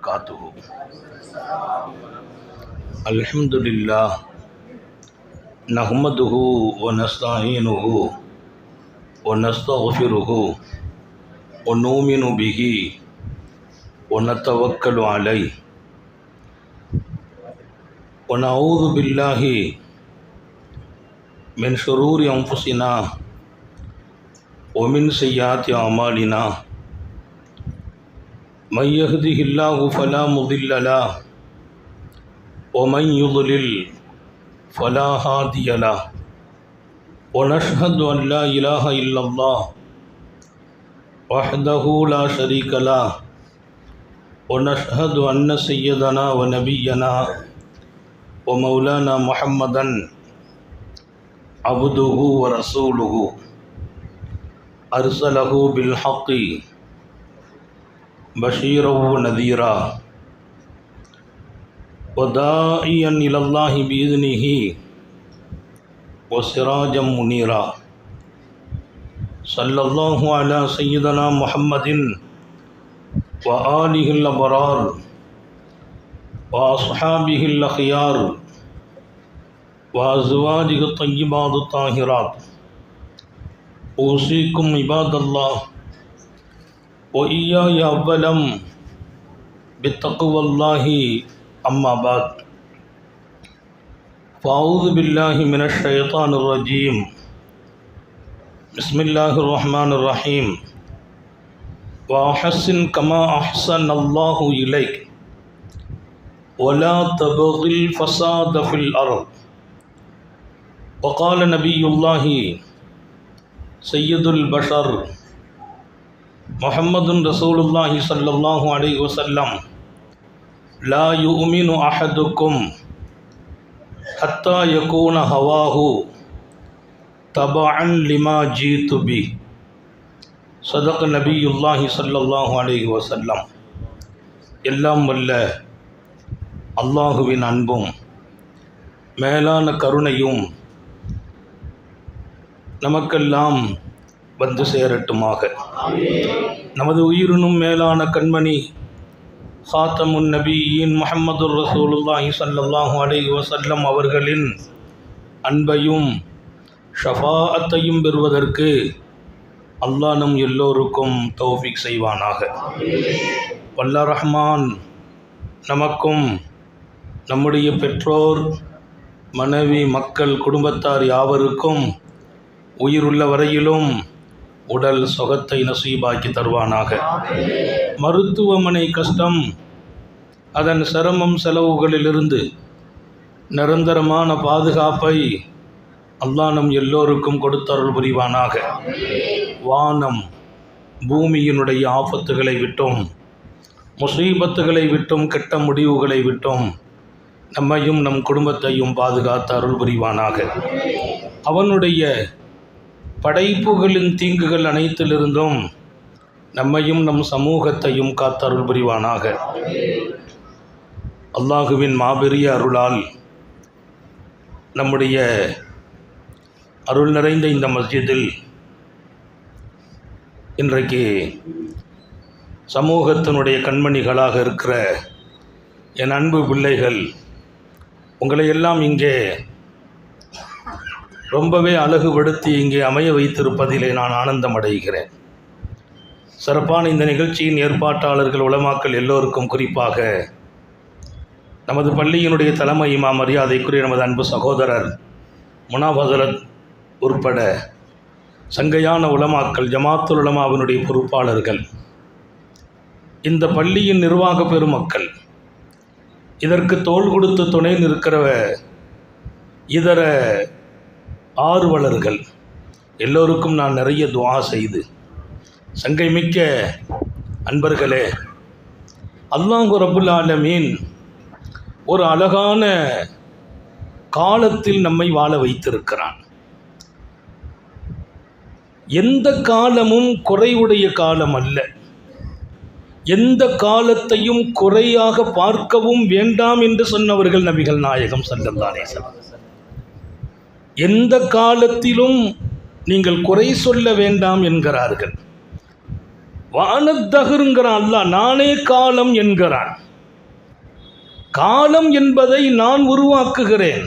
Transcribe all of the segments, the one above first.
وبركاته. الحمد لله نحمده ونستعينه ونستغفره ونؤمن به ونتوكل عليه ونعوذ بالله من شرور أنفسنا ومن سيئات أعمالنا من يهده الله فلا مضل له ومن يضلل فلا هادي له ونشهد أن لا إله إلا الله وحده لا شريك له ونشهد أن سيدنا ونبينا ومولانا محمدا عبده ورسوله أرسله بالحق بشيرا ونذيرا وداعيا إلى الله بإذنه وسراجا منيرا صلى الله على سيدنا محمد وآله الأبرار وأصحابه الأخيار وأزواجه الطيبات الطاهرات. أوصيكم عباد الله وإياي أولا بتقوى الله أما بعد فأعوذ بالله من الشيطان الرجيم. بسم الله الرحمن الرحيم. وأحسن كما أحسن الله إليك ولا تبغ الفساد في الأرض. وقال نبي الله سيد البشر محمد رسول الله صلى الله عليه وسلم لا يؤمن أحدكم حتى يكون هواه تبعا لما جئت به. صدق نبي الله صلى الله عليه وسلم. எல்லாம் வல்ல அல்லாஹுவின் அன்பும் மேலான கருணையும் நமக்கெல்லாம் வந்து சேரட்டுமாக. நமது உயிரினும் மேலான கண்மணி ஹாத்தமுன் நபியின் முஹம்மது ரசூலுல்லாஹி ஸல்லல்லாஹு அலைஹி வஸல்லம் அவர்களின் அன்பையும் ஷஃபாஅத்தையும் பெறுவதற்கு அல்லாஹ் நம் எல்லோருக்கும் தௌஃபீக் செய்வானாக. வல்ல ரஹ்மான் நமக்கும் நம்முடைய பெற்றோர் மனைவி மக்கள் குடும்பத்தார் யாவருக்கும் உயிருள்ள வரையிலும் உடல் சுகத்தை நசீபாக்கி தருவானாக. மருத்துவமனை கஷ்டம் அதன் சிரமம் செலவுகளிலிருந்து நிரந்தரமான பாதுகாப்பை அல்லாஹ் நம் எல்லோருக்கும் கொடுத்தருள் புரிவானாக. வானம் பூமியினுடைய ஆபத்துகளை விட்டும் முசீபத்துகளை விட்டும் கெட்ட முடிவுகளை விட்டும் நம்மையும் நம் குடும்பத்தையும் பாதுகாத்து அருள் புரிவானாக. அவனுடைய படைப்புகளின் தீங்குகள் அனைத்திலிருந்தும் நம்மையும் நம் சமூகத்தையும் காத்தருள் புரிவானாக. அல்லாஹுவின் மாபெரிய அருளால் நம்முடைய அருள் நிறைந்த இந்த மஸ்ஜிதில் இன்றைக்கு சமூகத்தினுடைய கண்மணிகளாக இருக்கிற என் அன்பு பிள்ளைகள் உங்களை எல்லாம் இங்கே ரொம்பவே அழகுபடுத்தி இங்கே அமைய வைத்திருப்பதிலே நான் ஆனந்தம் அடைகிறேன். சிறப்பான இந்த நிகழ்ச்சியின் ஏற்பாட்டாளர்கள் உலமாக்கள் எல்லோருக்கும், குறிப்பாக நமது பள்ளியினுடைய தலைமை இமாம் மரியாதைக்குரிய நமது அன்பு சகோதரர் முனாப் ஹஸரத் உட்பட சங்கையான உலமாக்கள், ஜமாத்துல் உலமாவினுடைய பொறுப்பாளர்கள், இந்த பள்ளியின் நிர்வாக பெருமக்கள், இதற்கு தோள் கொடுத்து துணை நிற்கிற இதர ஆர்வலர்கள் எல்லோருக்கும் நான் நிறைய துஆ செய்து, சங்கை மிக்க அன்பர்களே, அல்லாஹ் ரப்புல் ஆலமீன் ஒரு அழகான காலத்தில் நம்மை வாழ வைத்திருக்கிறான். எந்த காலமும் குறைவுடைய காலம் அல்ல. எந்த காலத்தையும் குறையாக பார்க்கவும் வேண்டாம் என்று சொன்னவர்கள் நபிகள் நாயகம் ஸல்லல்லாஹு அலைஹி வஸல்லம். எந்த காலத்திலும் நீங்கள் குறை சொல்ல வேண்டாம் என்கிறார்கள். வானத்தகுங்கிறான் அல்லாஹ், நானே காலம் என்கிறான். காலம் என்பதை நான் உருவாக்குகிறேன்.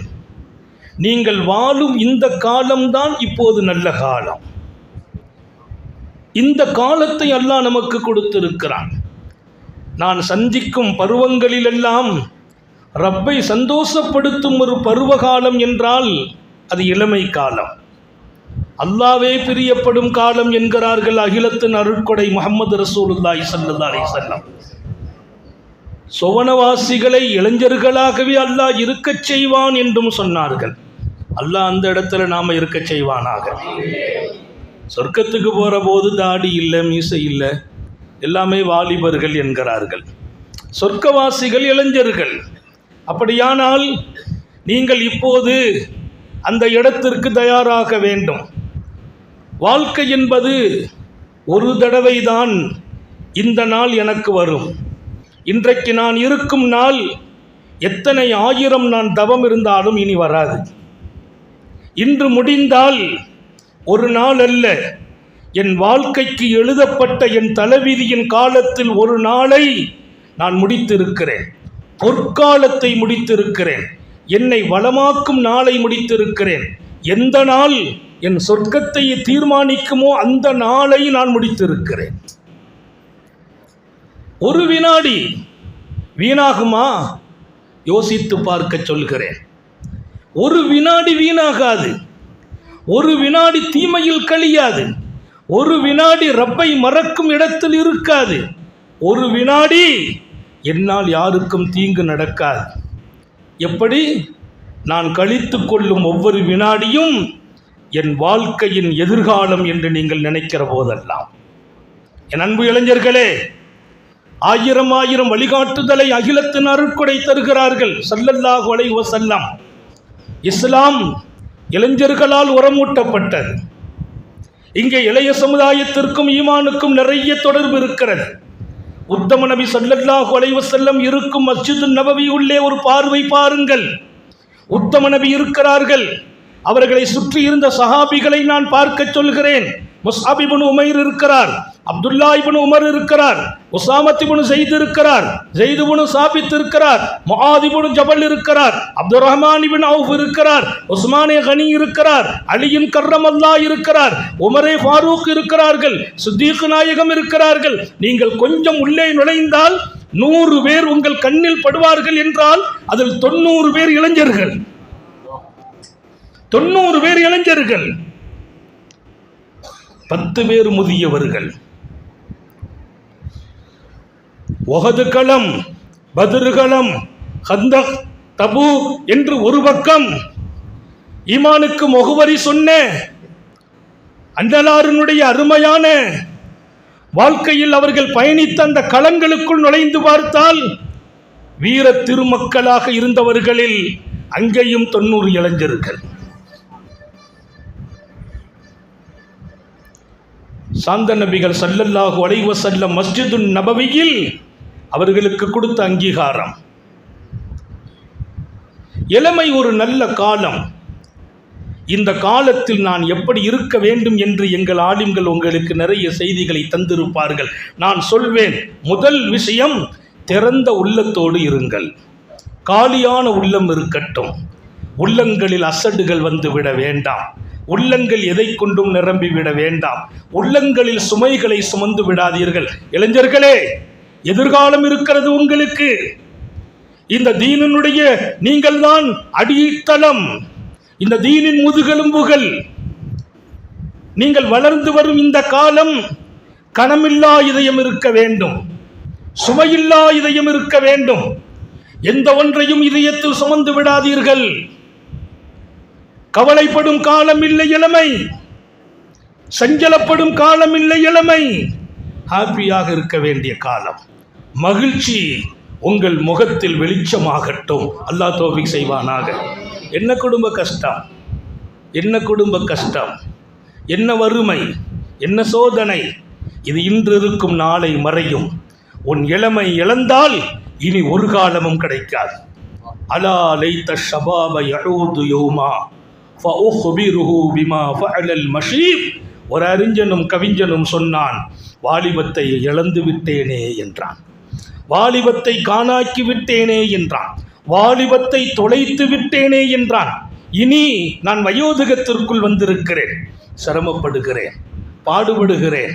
நீங்கள் வாழும் இந்த காலம்தான் இப்போது நல்ல காலம். இந்த காலத்தை அல்லாஹ் நமக்கு கொடுத்திருக்கிறான். நான் சந்திக்கும் பருவங்களிலெல்லாம் ரப்பை சந்தோஷப்படுத்தும் ஒரு பருவகாலம் என்றால் அது இளமை காலம். அல்லாவே பிரியப்படும் காலம் என்கிறார்கள் அகிலத்தின் அருட்கொடை முஹம்மது ரசூலுல்லாஹி ஸல்லல்லாஹு அலைஹி வஸல்லம். சுவனவாசிகளை இளைஞர்களாகவே அல்லாஹ் இருக்கச் செய்வான் என்றும் சொன்னார்கள். அல்லாஹ் அந்த இடத்துல நாம் இருக்கச் செய்வானாக. சொர்க்கத்துக்கு போகிற போது தாடி இல்லை, மீசை இல்லை, எல்லாமே வாலிபர்கள் என்கிறார்கள். சொர்க்கவாசிகள் இளைஞர்கள். அப்படியானால் நீங்கள் இப்போது அந்த இடத்திற்கு தயாராக வேண்டும். வாழ்க்கை என்பது ஒரு தடவை தான் இந்த நாள் எனக்கு வரும். இன்றைக்கு நான் இருக்கும் நாள் எத்தனை ஆயிரம் நான் தவம் இருந்தாலும் இனி வராது. இன்று முடிந்தால் ஒரு நாள் அல்ல, என் வாழ்க்கைக்கு எழுதப்பட்ட என் தலைவிதியின் காலத்தில் ஒரு நாளை நான் முடித்திருக்கிறேன். பொற்காலத்தை முடித்திருக்கிறேன். என்னை வளமாக்கும் நாளை முடித்திருக்கிறேன். எந்த நாள் என் சொர்க்கத்தை தீர்மானிக்குமோ அந்த நாளை நான் முடித்திருக்கிறேன். ஒரு வினாடி வீணாகுமா? யோசித்து பார்க்க சொல்கிறேன். ஒரு வினாடி வீணாகாது. ஒரு வினாடி தீமையில் கழியாது. ஒரு வினாடி ரப்பை மறக்கும் இடத்தில் இருக்காது. ஒரு வினாடி என்னால் யாருக்கும் தீங்கு நடக்காது. எப்படி? நான் கழித்து கொள்ளும் ஒவ்வொரு வினாடியும் என் வாழ்க்கையின் எதிர்காலம் என்று நீங்கள் நினைக்கிற போதெல்லாம். என் அன்பு இளைஞர்களே, ஆயிரம் ஆயிரம் வழிகாட்டுதலை அகிலத்தின் அருட்கொடை தருகிறார்கள் ஸல்லல்லாஹு அலைஹி வஸல்லம். இஸ்லாம் இளைஞர்களால் உரமூட்டப்பட்டது. இங்கே இளைய சமுதாயத்திற்கும் ஈமானுக்கும் நிறைய தொடர்பு இருக்கிறது. உத்தம நபி ஸல்லல்லாஹு அலைஹி வஸல்லம் இருக்கும் மஸ்ஜிது நபவி உள்ளே ஒரு பார்வை பாருங்கள். உத்தம நபி இருக்கிறார்கள். அவர்களை சுற்றி இருந்த சஹாபிகளை நான் பார்க்க சொல்கிறேன். முஸ்அப் இப்னு உமைர் இருக்கிறார், அப்துல்லா இப்னு உமர் இருக்கிறார், உசாமத் இப்னு ஸைத் இருக்கிறார், ஸைத் இப்னு சாபித் இருக்கிறார், முஆத் இப்னு ஜபல் இருக்கிறார், அப்துர் ரஹ்மான் இப்னு அவுஃப் இருக்கிறார், உஸ்மானே கனி இருக்கிறார், அலியின் கர்ரமல்லாஹ் இருக்கிறார், உமரே ஃபாரூக் இருக்கிறார்கள், சித்தீக் நாயகம் இருக்கிறார்கள். நீங்கள் கொஞ்சம் உள்ளே நுழைந்தால் 100 பேர் உங்கள் கண்ணில் படுவார்கள் என்றால் அதில் 90 பேர் இளைஞர்கள். 90 பேர் இளைஞர்கள், 10 பேர் முதியவர்கள். உஹது களம், பத்ர் களம், கந்தக், தபூக் என்று ஒரு பக்கம் ஈமானுக்கு முகவரி சொன்ன அன்னலாரினுடைய அருமையான வாழ்க்கையில் அவர்கள் பயணித்த அந்த களங்களுக்குள் நுழைந்து பார்த்தால் வீர திருமக்களாக இருந்தவர்களில் அங்கேயும் 90 இளைஞர்கள். சாந்த நபிகள் ஸல்லல்லாஹு அலைஹி வஸல்லம் மஸ்ஜிது நபவியில் அவர்களுக்கு கொடுத்த அங்கீகாரம். இளமை ஒரு நல்ல காலம். இந்த காலத்தில் நான் எப்படி இருக்க வேண்டும் என்று எங்கள் ஆலிம்கள் உங்களுக்கு நிறைய செய்திகளை தந்திருப்பார்கள். நான் சொல்வேன், முதல் விஷயம், திறந்த உள்ளத்தோடு இருங்கள். காலியான உள்ளம் இருக்கட்டும். உள்ளங்களில் அசடுகள் வந்துவிட வேண்டாம். உள்ளங்கள் எதை கொண்டும் நிரம்பிவிட வேண்டாம். உள்ளங்களில் சுமைகளை சுமந்து விடாதீர்கள். இளைஞர்களே, எதிர்காலம் இருக்கிறது உங்களுக்கு. இந்த தீனினுடைய நீங்கள் தான் அடித்தளம், இந்த தீனின் முதுகெலும்புகள். நீங்கள் வளர்ந்து வரும் இந்த காலம் கனமில்லா இதயம் இருக்க வேண்டும், சுமையில்லா இதயம் இருக்க வேண்டும். எந்த ஒன்றையும் இதயத்தில் சுமந்து விடாதீர்கள். கவலைப்படும் காலம் இல்லை இளமை, சஞ்சலப்படும் காலம் இல்லை இளமை. ஹாப்பியாக இருக்க வேண்டிய காலம். மகிழ்ச்சி உங்கள் முகத்தில் வெளிச்சமாகட்டும். அல்லாஹ் தௌஃபீக் செய்வானாக. என்ன குடும்ப கஷ்டம், என்ன குடும்ப கஷ்டம், என்ன வறுமை, என்ன சோதனை, இது இன்று இருக்கும் நாளை மறையும். உன் இளமை இழந்தால் இனி ஒரு காலமும் கிடைக்காது. அலா லைத ஷபாப யஊது யௌமா ஃபஉக்பிருஹு பிமா ஃபஅலல் மஷீப். ஒரு அறிஞனும் கவிஞனும் சொன்னான், வாலிபத்தை இழந்து விட்டேனே என்றான். வாலிபத்தை காணாக்கி விட்டேனே என்றான், வாலிபத்தை தொலைத்து விட்டேனே என்றான். இனி நான் வயோதிகத்திற்குள் வந்திருக்கிறேன், சிரமப்படுகிறேன், பாடுபடுகிறேன்,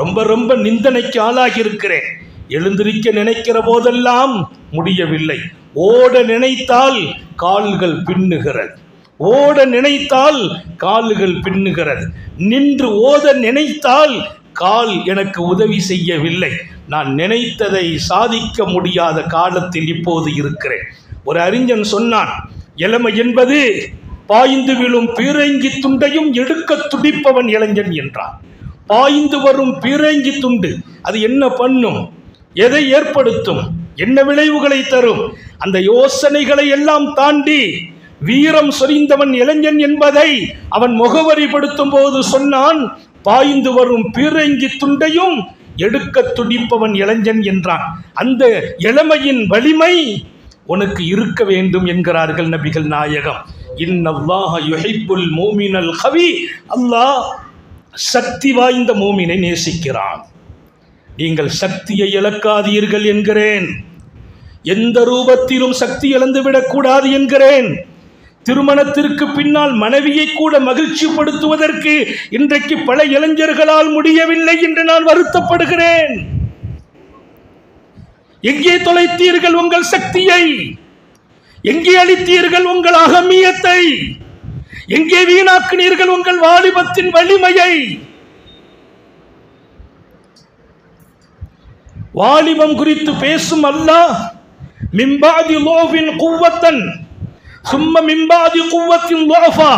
ரொம்ப ரொம்ப நிந்தனைக்கு ஆளாகி இருக்கிறேன். எழுந்திருக்க நினைக்கிற போதெல்லாம் முடியவில்லை. ஓட நினைத்தால் கால்கள் பின்னுகிறது, ஓட நினைத்தால் கால்கள் பின்னுகிறது, நின்று ஓத நினைத்தால் கால் எனக்கு உதவி செய்யவில்லை. நான் நினைத்ததை சாதிக்க முடியாத காலத்தில் இப்போது இருக்கிறேன். ஒரு அறிஞன் சொன்னான், இளமை என்பது பாய்ந்து விழும் பீரங்கி துண்டையும் எடுக்க துடிப்பவன் இளைஞன் என்றான். பாய்ந்து வரும் பீரங்கி துண்டு அது என்ன பண்ணும், எதை ஏற்படுத்தும், என்ன விளைவுகளை தரும், அந்த யோசனைகளை எல்லாம் தாண்டி வீரம் சொரிந்தவன் இளைஞன் என்பதை அவன் முகவரிப்படுத்தும் போது சொன்னான், பாய்ந்து வரும் பீரங்கி துண்டையும் எடுக்க துடிப்பவன் இளைஞன் என்றான். அந்த இளமையின் வலிமை உனக்கு இருக்க வேண்டும் என்கிறார்கள் நபிகள் நாயகம். இன்னல்லாஹ யுஹிப்புல் மூமினல் கவி, அல்லாஹ் சக்தி வாய்ந்த மூமினை நேசிக்கிறான். நீங்கள் சக்தியை இழக்காதீர்கள் என்கிறேன், எந்த ரூபத்திலும் சக்தி இழந்துவிடக்கூடாது என்கிறேன். திருமணத்திற்கு பின்னால் மனைவியை கூட மகிழ்ச்சிப்படுத்துவதற்கு இன்றைக்கு பல இளைஞர்களால் முடியவில்லை என்று நான் வருத்தப்படுகிறேன். எங்கே தொலைத்தீர்கள் உங்கள் சக்தியை? எங்கே அளித்தீர்கள் உங்கள் அகமியத்தை? எங்கே வீணாக்கினீர்கள் உங்கள் வாலிபத்தின் வலிமையை? வாலிபம் குறித்து பேசும் அல்லாஹ், மிம்பாதி லோவின் குவத்தன் சும்ம மிம்பாதி குவத்தின் லோஃபா,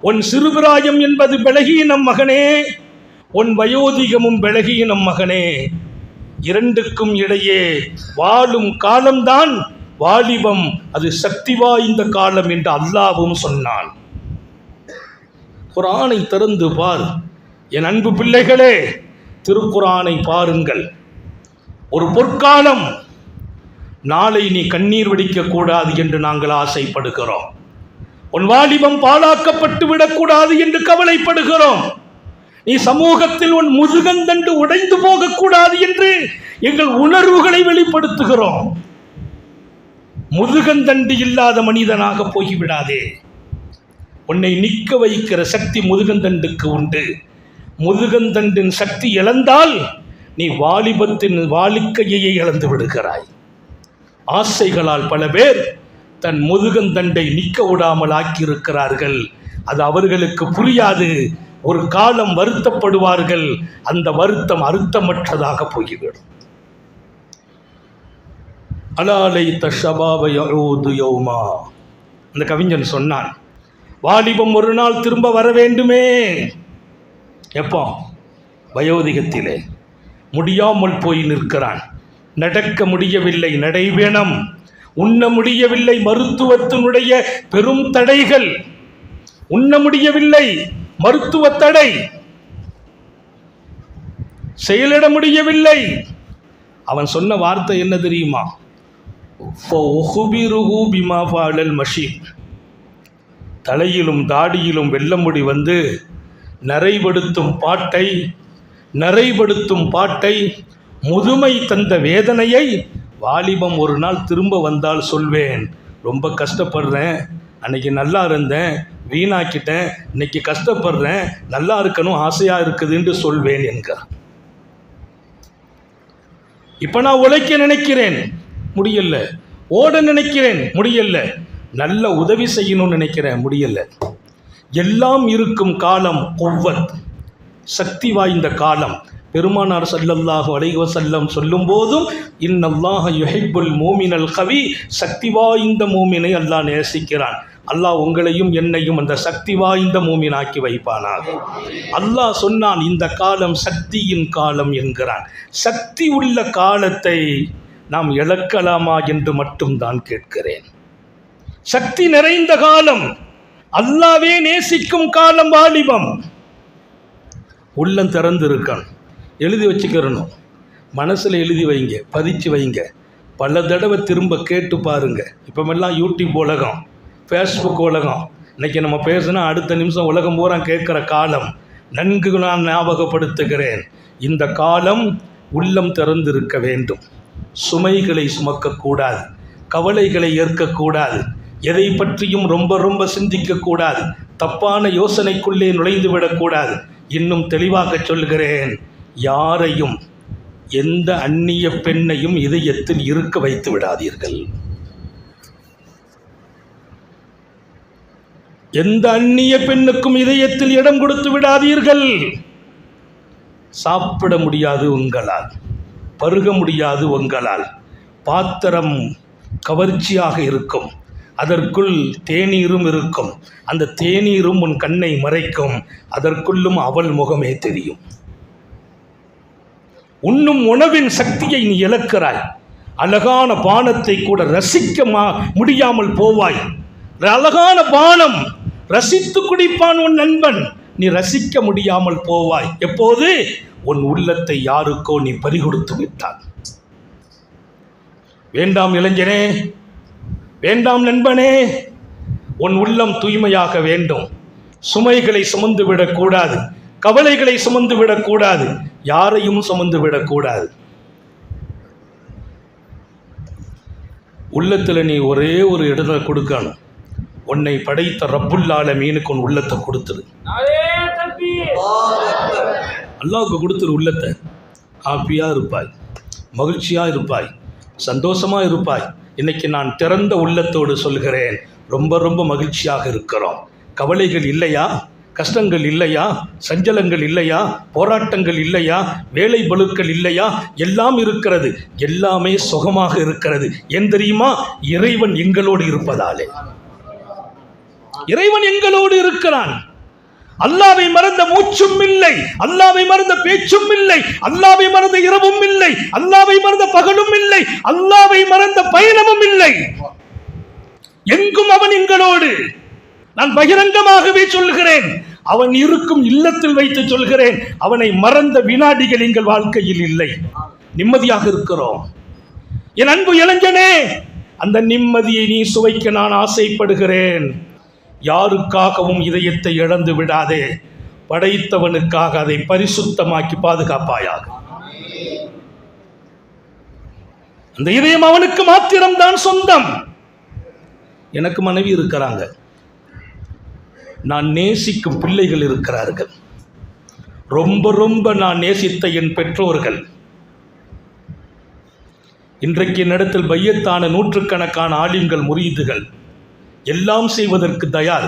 உன் சிறுபிராயம் என்பது பலகீனம் மகனே, உன் வயோதிகமும் பலகீனம் மகனே. இரண்டுக்கும் இடையே வாழும் காலம்தான் வாலிபம், அது சக்தி வாய்ந்த காலம் என்று அல்லாஹ்வும் சொன்னான். குர்ஆனை திறந்து பார் என் அன்பு பிள்ளைகளே, திருக்குர்ஆனை பாருங்கள். ஒரு பொற்காலம், நாளை நீ கண்ணீர் வடிக்க கூடாது என்று நாங்கள் ஆசைப்படுகிறோம். உன் வாலிபம் பாழாக்கப்பட்டு விடக்கூடாது என்று கவலைப்படுகிறோம். நீ சமூகத்தில் உன் முதுகந்தண்டு உடைந்து போகக்கூடாது என்று எங்கள் உணர்வுகளை வெளிப்படுத்துகிறோம். முதுகந்தண்டு இல்லாத மனிதனாக போய்விடாதே. உன்னை நிற்க வைக்கிற சக்தி முதுகந்தண்டுக்கு உண்டு. முதுகந்தண்டின் சக்தி இழந்தால் நீ வாலிபத்தின் வாழ்க்கையை இழந்து விடுகிறாய். ஆசைகளால் பல பேர் தன் முதுகந்தண்டை நிற்க விடாமல் ஆக்கியிருக்கிறார்கள். அது அவர்களுக்கு புரியாது. ஒரு காலம் வருத்தப்படுவார்கள், அந்த வருத்தம் அர்த்தமற்றதாக போய்விடும். அலாலை தஷபாப யஊது யௌமா, அந்த கவிஞன் சொன்னான், வாலிபம் ஒரு நாள் திரும்ப வர வேண்டுமே. எப்போ? வயோதிகத்திலே. முடியாமல் போய் நிற்கிறான், நடக்க முடியவில்லை, நடைவேணம், உண்ண முடியவில்லை, மருத்துவத்தினுடைய பெரும் தடைகள், உண்ண முடியவில்லை, மருத்துவ தடை, செயலிட முடியவில்லை. அவன் சொன்ன வார்த்தை என்ன தெரியுமா? தலையிலும் தாடியிலும் வெள்ளமுடி வந்து நரைபடுத்தும் பாட்டை முதுமை தந்த வேதனையை வாலிபம் ஒரு நாள் திரும்ப வந்தால் சொல்வேன். ரொம்ப கஷ்டப்படுறேன், அன்னைக்கு நல்லா இருந்தேன், வீணாக்கிட்டேன், இன்னைக்கு கஷ்டப்படுறேன், நல்லா இருக்கணும் ஆசையாக இருக்குதுன்னு சொல்வேன் என்கிறார். இப்போ நான் உழைக்க நினைக்கிறேன், முடியல. ஓட நினைக்கிறேன், முடியல. நல்ல உதவி செய்யணும்னு நினைக்கிறேன், முடியல. எல்லாம் இருக்கும் காலம் குவ்வத், சக்தி வாய்ந்த காலம். பெருமானார் ஸல்லல்லாஹு அலைஹி வஸல்லம் சொல்லும் போதும் இன்னல்லாஹ யுஹிப்புல் மூமினல் கவி, சக்தி வாய்ந்த மூமினை அல்லாஹ் நேசிக்கிறான். அல்லாஹ் உங்களையும் என்னையும் அந்த சக்தி வாய்ந்த மூமினாக்கி வைப்பானாக. அல்லாஹ் சொன்னான், இந்த காலம் சக்தியின் காலம் என்கிறான். சக்தி உள்ள காலத்தை நாம் இழக்கலாமா என்று மட்டும்தான் கேட்கிறேன். சக்தி நிறைந்த காலம், அல்லாஹ்வே நேசிக்கும் காலம் வாலிபம். உள்ளம் திறந்திருக்கணும், எழுதி வச்சுக்கிறணும், மனசில் எழுதி வைங்க, பதிச்சு வைங்க, பல தடவை திரும்ப கேட்டு பாருங்க. இப்போமெல்லாம் யூடியூப் உலகம், ஃபேஸ்புக் உலகம், இன்றைக்கி நம்ம பேசுனா அடுத்த நிமிஷம் உலகம் பூரா கேட்குற காலம். நன்கு நான் ஞாபகப்படுத்துகிறேன், இந்த காலம் உள்ளம் திறந்திருக்க வேண்டும். சுமைகளை சுமக்கக்கூடாது, கவலைகளை ஏற்கக்கூடாது, எதை பற்றியும் ரொம்ப சிந்திக்கக்கூடாது, தப்பான யோசனைக்குள்ளே நுழைந்து விடக்கூடாது. இன்னும் தெளிவாக சொல்கிறேன், யாரையும் எந்த அந்நிய பெண்ணையும் இதயத்தில் இருக்க வைத்து விடாதீர்கள். எந்த அந்நிய பெண்ணுக்கும் இதயத்தில் இடம் கொடுத்து விடாதீர்கள். சாப்பிட முடியாது உங்களால், பருக முடியாது உங்களால். பாத்திரம் கவர்ச்சியாக இருக்கும், அதற்குள் தேநீரும் இருக்கும். அந்த தேநீரும் உன் கண்ணை மறைக்கும், அதற்குள்ளும் அவள் முகமே தெரியும். உண்ணும் உணவின் சக்தியை நீ இழக்கிறாய். அழகான பானத்தை கூட ரசிக்க முடியாமல் போவாய். அழகான பானம் ரசித்து குடிப்பான் உன் நண்பன், நீ ரசிக்க முடியாமல் போவாய். எப்போது? உன் உள்ளத்தை யாருக்கோ நீ பறிகொடுத்து விட்டான். வேண்டாம் இளைஞனே, வேண்டாம் நண்பனே, உன் உள்ளம் தூய்மையாக வேண்டும். சுமைகளை சுமந்து விடக்கூடாது, கவலைகளை சுமந்து விடக்கூடாது, யாரையும் சுமந்து விடக்கூடாது. உள்ளத்தில் நீ ஒரே ஒரு இடத்தை கொடுக்கணும். உன்னை படைத்த ரப்புல் ஆலமீனுக்கு உன் உள்ளத்தை கொடுத்துரு. அல்லாஹ்வுக்கு கொடுத்துரு உள்ளத்தை. ஹாப்பியாக இருப்பாய், மகிழ்ச்சியாக இருப்பாய், சந்தோஷமாக இருப்பாய். இன்னைக்கு நான் திறந்த உள்ளத்தோடு சொல்கிறேன், ரொம்ப மகிழ்ச்சியாக இருக்கிறோம். கவலைகள் இல்லையா? கஷ்டங்கள் இல்லையா? சஞ்சலங்கள் இல்லையா? போராட்டங்கள் இல்லையா? வேலை பளுக்கள் இல்லையா? எல்லாம் இருக்கிறது, எல்லாமே சுகமாக இருக்கிறது. ஏன் தெரியுமா? இறைவன் எங்களோடு இருப்பதாலே. இறைவன் எங்களோடு இருக்கிறான். அல்லாஹ்வை மறந்த மூச்சும் இல்லை, அல்லாஹ்வை மறந்த பேச்சும் இல்லை, அல்லாஹ்வை மறந்த இரவும் இல்லை, அல்லாஹ்வை மறந்த பகலும் இல்லை, அல்லாஹ்வை மறந்த பயணமும் இல்லை. எங்கும் அவன் எங்களோடு. நான் பகிரங்கமாகவே சொல்கிறேன், அவன் இருக்கும் இல்லத்தில் வைத்து சொல்கிறேன், அவனை மறந்த வினாடிகள் எங்கள் வாழ்க்கையில் இல்லை. நிம்மதியாக இருக்கிறோம். என் அன்பு இளைஞனே, அந்த நிம்மதியை நீ சுவைக்க நான் ஆசைப்படுகிறேன். யாருக்காகவும் இதயத்தை இழந்து விடாதே. படைத்தவனுக்காக அதை பரிசுத்தமாக்கி பாதுகாப்பாயாக. அந்த இதயம் அவனுக்கு மாத்திரம்தான் சொந்தம். எனக்கு மனைவி இருக்கிறாங்க, நான் நேசிக்கும் பிள்ளைகள் இருக்கிறார்கள், ரொம்ப நான் நேசித்த என் பெற்றோர்கள். இன்றைக்கு என்னிடத்தில் பையத்தான நூற்றுக்கணக்கான ஆலிம்கள், முரீதுகள் எல்லாம் செய்வதற்கு தயார்.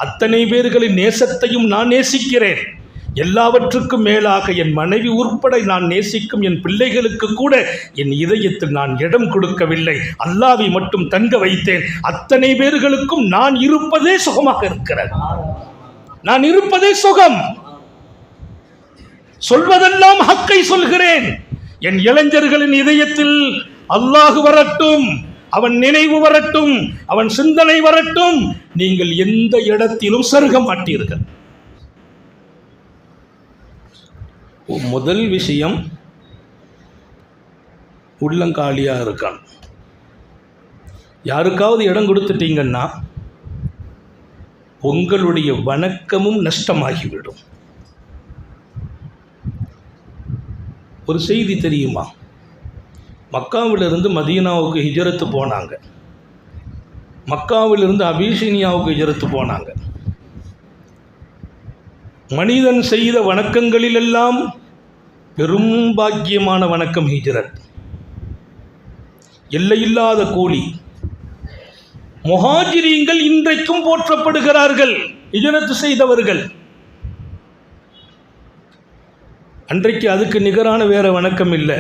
அத்தனை பேர்களின் நேசத்தையும் நான் நேசிக்கிறேன். எல்லாவற்றுக்கும் மேலாக என் மனைவி உட்பட நான் நேசிக்கும் என் பிள்ளைகளுக்கு கூட என் இதயத்தில் நான் இடம் கொடுக்கவில்லை. அல்லாஹ்வை மட்டும் தங்க வைத்தேன். அத்தனை பேர்களுக்கும் நான் இருப்பதே சுகமாக இருக்கிறது. நான் இருப்பதே சுகம். சொல்வதெல்லாம் ஹக்கை சொல்கிறேன். என் இளைஞர்களின் இதயத்தில் அல்லாஹ் வரட்டும், அவன் நினைவு வரட்டும், அவன் சிந்தனை வரட்டும். நீங்கள் எந்த இடத்திலும் சருக மாட்டீர்கள். முதல் விஷயம், உள்ளங்காலியாக இருக்கான். யாருக்காவது இடம் கொடுத்துட்டீங்கன்னா உங்களுடைய வணக்கமும் நஷ்டமாகிவிடும். ஒரு செய்தி தெரியுமா? மக்காவிலிருந்து மதீனாவுக்கு ஹிஜ்ரத்து போனாங்க, மக்காவிலிருந்து அபிஷினியாவுக்கு ஹிஜ்ரத்து போனாங்க. மனிதன் செய்த வணக்கங்களிலெல்லாம் பெரும் பாக்கியமான வணக்கம் ஹிஜ்ரத். எல்லையில்லாத கூலி. முஹாஜிரீன்கள் இன்றைக்கும் போற்றப்படுகிறார்கள், ஹிஜ்ரத் செய்தவர்கள். அன்றைக்கு அதுக்கு நிகரான வேற வணக்கம் இல்லை.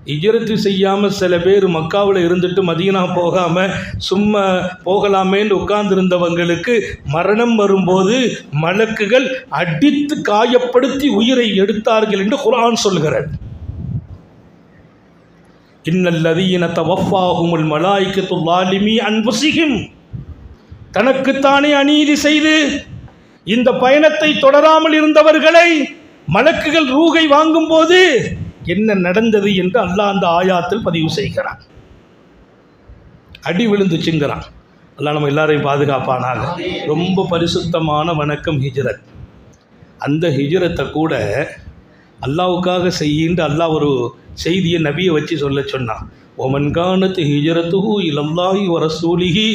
ஹிஜ்ரத்து செய்யாமல் சில பேர் மக்காவில் இருந்துட்டு மதீனா போகாமல் சும்மா போகலாமேன்னு உட்கார்ந்திருந்தவங்களுக்கு மரணம் வரும்போது மலக்குகள் அடித்து காயப்படுத்தி உயிரை எடுத்தார்கள் என்று குர்ஆன் சொல்கிறது. இன்னல்லதீன தவஃபாஹுமுல் மலாயிகத்து ஸாலிமீ அன்ஃபுஸிஹிம். தனக்குத்தானே அநீதி செய்து இந்த பயணத்தை தொடராமல் இருந்தவர்களை மலக்குகள் ரூகை வாங்கும் போது என்ன நடந்தது என்று அல்லாஹ் அந்த ஆயாத்தில் பதிவு செய்கிறான். அடி விழுந்துச்சுங்கிறான். அல்லாஹ் நம்ம எல்லாரையும் பாதுகாப்பானாங்க. ரொம்ப பரிசுத்தமான வணக்கம் ஹிஜ்ரத். அந்த ஹிஜ்ரத்தை கூட அல்லாவுக்காக செய்யின்னு அல்லாஹ் ஒரு செய்தியை நபியை வச்சு சொல்ல சொன்னான். ஒமன் கானத் ஹிஜ்ரத்துஹு இலல்லாஹி வ ரசூலிஹி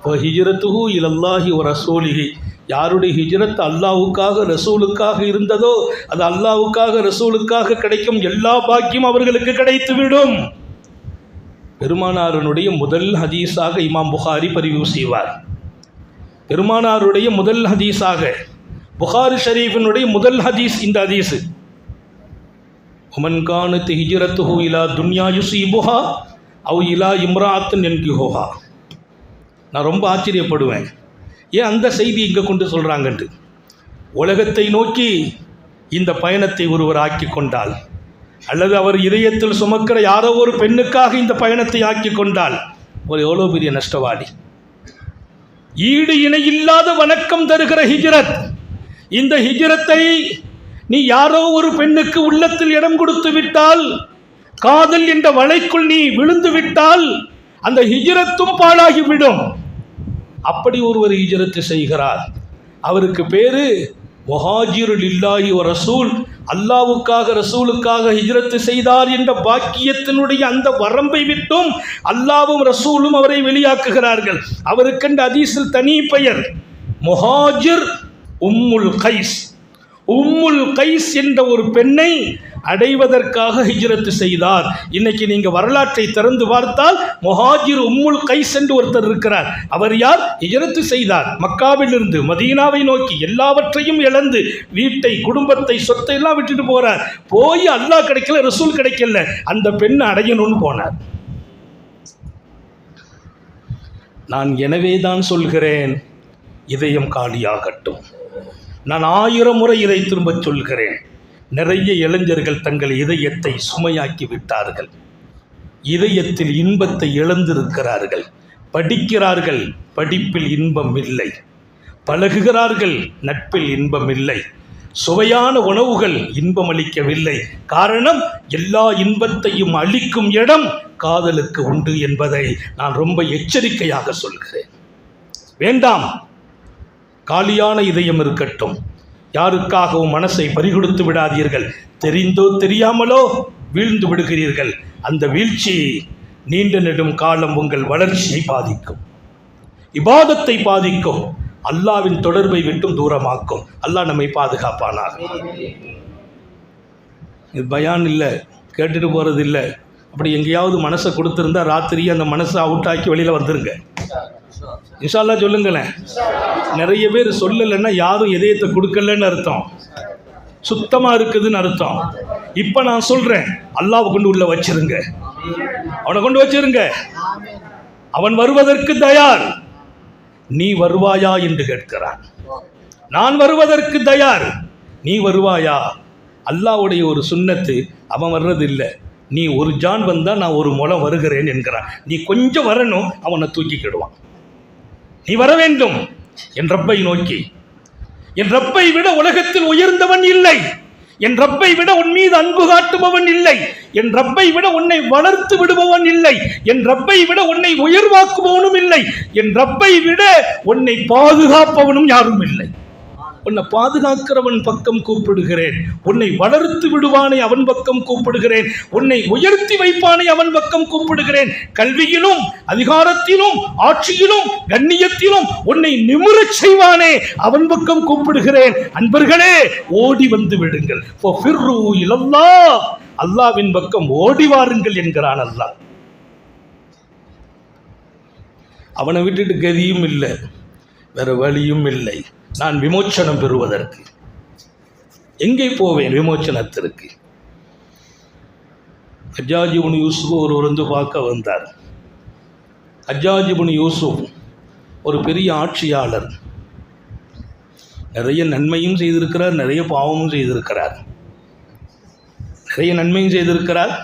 வ ஹிஜ்ரத்துஹு இலல்லாஹி வ ரசூலிஹி. யாருடைய ஹிஜ்ரத் அல்லாஹ்வுக்காக ரசூலுக்காக இருந்ததோ அது அல்லாஹ்வுக்காக ரசூலுக்காக கிடைக்கும் எல்லா பாக்கியம் அவர்களுக்கு கிடைத்துவிடும். பெருமானாருடைய முதல் ஹதீஸாக இமாம் புகாரி பதிவு செய்வார். பெருமானாருடைய முதல் ஹதீஸாக புகாரி ஷரீஃபினுடைய முதல் ஹதீஸ் இந்த ஹதீஸு. ஒமன் கானத் ஹிஜ்ரத்துஹு இலா துன்யா யுஸீபுஹா அவ் இலா இம்ராஅத்தின் யன்கிஹுஹா. நான் ரொம்ப ஆச்சரியப்படுவேன், ஏன் அந்த செய்தி இங்கே கொண்டு சொல்கிறாங்கன்ட்டு. உலகத்தை நோக்கி இந்த பயணத்தை ஒருவர் ஆக்கி கொண்டால், அல்லது அவர் இதயத்தில் சுமக்கிற யாரோ ஒரு பெண்ணுக்காக இந்த பயணத்தை ஆக்கி கொண்டால் ஒரு எவ்வளோ பெரிய நஷ்டவாடி. ஈடு இணையில்லாத வணக்கம் தருகிற ஹிஜ்ரத். இந்த ஹிஜ்ரத்தை நீ யாரோ ஒரு பெண்ணுக்கு உள்ளத்தில் இடம் கொடுத்து விட்டால், காதல் என்ற வலைக்குள் நீ விழுந்து விட்டால் அந்த ஹிஜ்ரத்தும் பாழாகிவிடும். அப்படி ஒருவர் ஹிஜ்ரத்து செய்கிறார், அவருக்கு பேரு முஹாஜிரு லில்லாஹி வ ரசூல். அல்லாவுக்காக ரசூலுக்காக ஹிஜ்ரத்து செய்தார் என்ற பாக்கியத்தினுடைய அந்த வரம்பை விட்டும் அல்லாவும் ரசூலும் அவரை வெளியாக்குகிறார்கள். அவருக்கென்ற ஹதீஸில் தனி பெயர் முஹாஜிர் உம்முல் கைஸ். உம்முல் கைஸ் என்ற ஒரு பெண்ணை அடைவதற்காக ஹிஜ்ரத்து செய்தார். இன்னைக்கு நீங்க வரலாற்றை திறந்து பார்த்தால் முஹாஜிர் உம்முல் கைஸ் என்று ஒருத்தர் இருக்கிறார். அவர் யார்? ஹிஜ்ரத்து செய்தார், மக்காவிலிருந்து மதீனாவை நோக்கி எல்லாவற்றையும் இழந்து, வீட்டை, குடும்பத்தை, சொத்தை எல்லாம் விட்டுட்டு போறார். போய் அல்லாஹ் கிடைக்கல, ரசூல் கிடைக்கல, அந்த பெண்ணை அடையணும்னு போனார். நான் எனவே தான் சொல்கிறேன், இதயம் காலியாகட்டும். நான் 1000 முறை இதை திரும்ப சொல்கிறேன். நிறைய இளைஞர்கள் தங்கள் இதயத்தை சுமையாக்கி விட்டார்கள். இதயத்தில் இன்பத்தை இழந்திருக்கிறார்கள். படிக்கிறார்கள், படிப்பில் இன்பம் இல்லை. பழகுகிறார்கள், நட்பில் இன்பம் இல்லை. சுவையான உணவுகள் இன்பம் அளிக்கவில்லை. காரணம், எல்லா இன்பத்தையும் அளிக்கும் இடம் காதலுக்கு உண்டு என்பதை நான் ரொம்ப எச்சரிக்கையாக சொல்கிறேன். வேண்டாம், காலியான இதயம் இருக்கட்டும். யாருக்காகவும் மனசை பறிகொடுத்து விடாதீர்கள். தெரிந்தோ தெரியாமலோ வீழ்ந்து விடுகிறீர்கள். அந்த வீழ்ச்சி நீண்ட நெடும் காலம் உங்கள் வளர்ச்சியை பாதிக்கும், இபாதத்தை பாதிக்கும், அல்லாவின் தொடர்பை விட்டும் தூரமாக்கும். அல்லாஹ் நம்மை பாதுகாப்பானாக. இது பயான் இல்லை, கேட்டுட்டு போகிறது இல்லை. அப்படி எங்கேயாவது மனசை கொடுத்துருந்தா ராத்திரி அந்த மனசை அவுட்டாக்கி வெளியில் வந்துருங்க. இன்ஷா அல்லாஹ் சொல்லுங்களேன். நிறைய பேர் சொல்லலைன்னா யாரும் இதயத்தை கொடுக்கலன்னு அர்த்தம், சுத்தமாக இருக்குதுன்னு அர்த்தம். இப்போ நான் சொல்கிறேன், அல்லாஹ்வை கொண்டு உள்ள வச்சிருங்க, அவனை கொண்டு வச்சிருங்க. அவன் வருவதற்கு தயார். நீ வருவாயா என்று கேட்கிறான். நான் வருவதற்கு தயார், நீ வருவாயா? அல்லாஹ்வுடைய ஒரு சுன்னத்து, அவன் வர்றது இல்லை. நீ ஒரு ஜான் வந்தால் நான் ஒரு முளை வருகிறேன் என்கிறான். நீ கொஞ்சம் வரணும், அவனை தூக்கிக்கிடுவான். நீ வர வேண்டும் என் ரப்பை நோக்கி. என் ரப்பை விட உலகத்தில் உயர்ந்தவன் இல்லை. என் ரப்பை விட உன் மீது அன்பு காட்டுபவன் இல்லை. என் ரப்பை விட உன்னை வளர்த்து விடுபவன் இல்லை. என் ரப்பை விட உன்னை உயர்வாக்குபவனும் இல்லை. என் ரப்பை விட உன்னை பாதுகாப்பவனும் யாரும் இல்லை. உன்னை பாதுகாக்கிறவன் பக்கம் கூப்பிடுகிறேன். உன்னை வளர்த்து விடுவானை அவன் பக்கம் கூப்பிடுகிறேன். உன்னை உயர்த்தி வைப்பானை அவன் பக்கம் கூப்பிடுகிறேன். கல்வியிலும், அதிகாரத்திலும், ஆட்சியிலும், கண்ணியத்திலும் உன்னை நிமிரச் செய்வானே அவன் பக்கம் கூப்பிடுகிறேன். அன்பர்களே, ஓடி வந்து விடுங்கள். அல்லாவின் பக்கம் ஓடி வாருங்கள் என்கிறான் அல்லாஹ். அவனை விட்டுட்டு கதியும் இல்லை, வேற வழியும் இல்லை. நான் விமோச்சனம் பெறுவதற்கு எங்கே போவேன்? விமோச்சனத்திற்கு. ஹஜ்ஜாஜ் இப்னு யூசுப் ஒருவர் வந்து பார்க்க வந்தார். ஹஜ்ஜாஜ் இப்னு யூசுப் ஒரு பெரிய ஆட்சியாளர். நிறைய நன்மையும் செய்திருக்கிறார், நிறைய பாவமும் செய்திருக்கிறார். நிறைய நன்மையும் செய்திருக்கிறார்,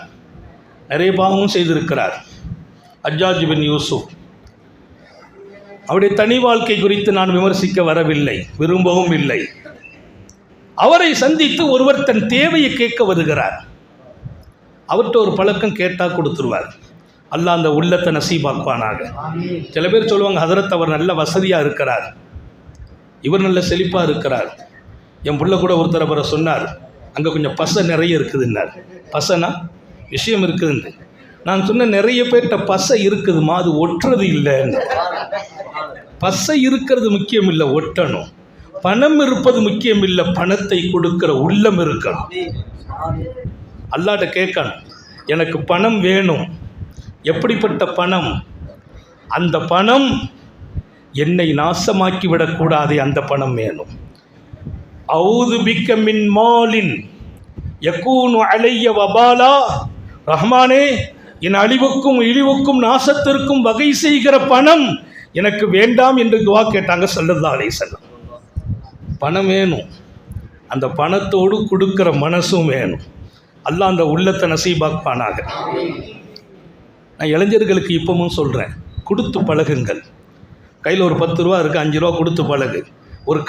நிறைய பாவமும் செய்திருக்கிறார். ஹஜ்ஜாஜ் இப்னு யூசுப் அவருடைய தனி வாழ்க்கை குறித்து நான் விமர்சிக்க வரவில்லை, விரும்பவும் இல்லை. அவரை சந்தித்து ஒருவர் தன் தேவையை கேட்க வருகிறார். அவர்கிட்ட ஒரு பழக்கம் கேட்டால் கொடுத்துருவார். அல்லாஹ் அந்த உள்ளத்தை நசீபாக்குவானாக. சில பேர் சொல்லுவாங்க, ஹதரத் அவர் நல்ல வசதியாக இருக்கிறார், இவர் நல்ல செழிப்பாக இருக்கிறார். என் புள்ள கூட ஒருத்தர் அவரை சொன்னார், அங்கே கொஞ்சம் பசை நிறைய இருக்குதுன்னார். பசைனா விஷயம் இருக்குதுன்னு நான் சொன்ன. நிறைய பேர்கிட்ட பசை இருக்குதுமா, அது ஒட்டுறது இல்லைன்னு. பசை இருக்கிறது முக்கியம் இல்லை, ஒட்டணும். பணம் இருப்பது முக்கியம் இல்லை, பணத்தை கொடுக்கிற உள்ளம் இருக்கணும். அல்லாஹ்ட்ட கேட்கணும், எனக்கு பணம் வேணும். எப்படிப்பட்ட பணம்? அந்த பணம் என்னை நாசமாக்கி விடக்கூடாது, அந்த பணம் வேணும். அவுது பிக்க மின் மாலின் யகூனு அலைய வபாலா. ரஹ்மானே, என் அழிவுக்கும் இழிவுக்கும் நாசத்திற்கும் வகை செய்கிற பணம் எனக்கு வேண்டாம் என்று துவா கேட்டாங்க ஸல்லல்லாஹு அலைஹி வஸல்லம். பணம் வேணும், அந்த பணத்தோடு கொடுக்கிற மனசும் வேணும். அல்லாஹ் அந்த உள்ளத்தை நசீபாக்குவானாக. நான் இளைஞர்களுக்கு இப்பவும் சொல்கிறேன், கொடுத்து பழகுங்கள். கையில் ஒரு 10 ரூபா இருக்குது, 5 ரூபா கொடுத்து பழகு. ஒரு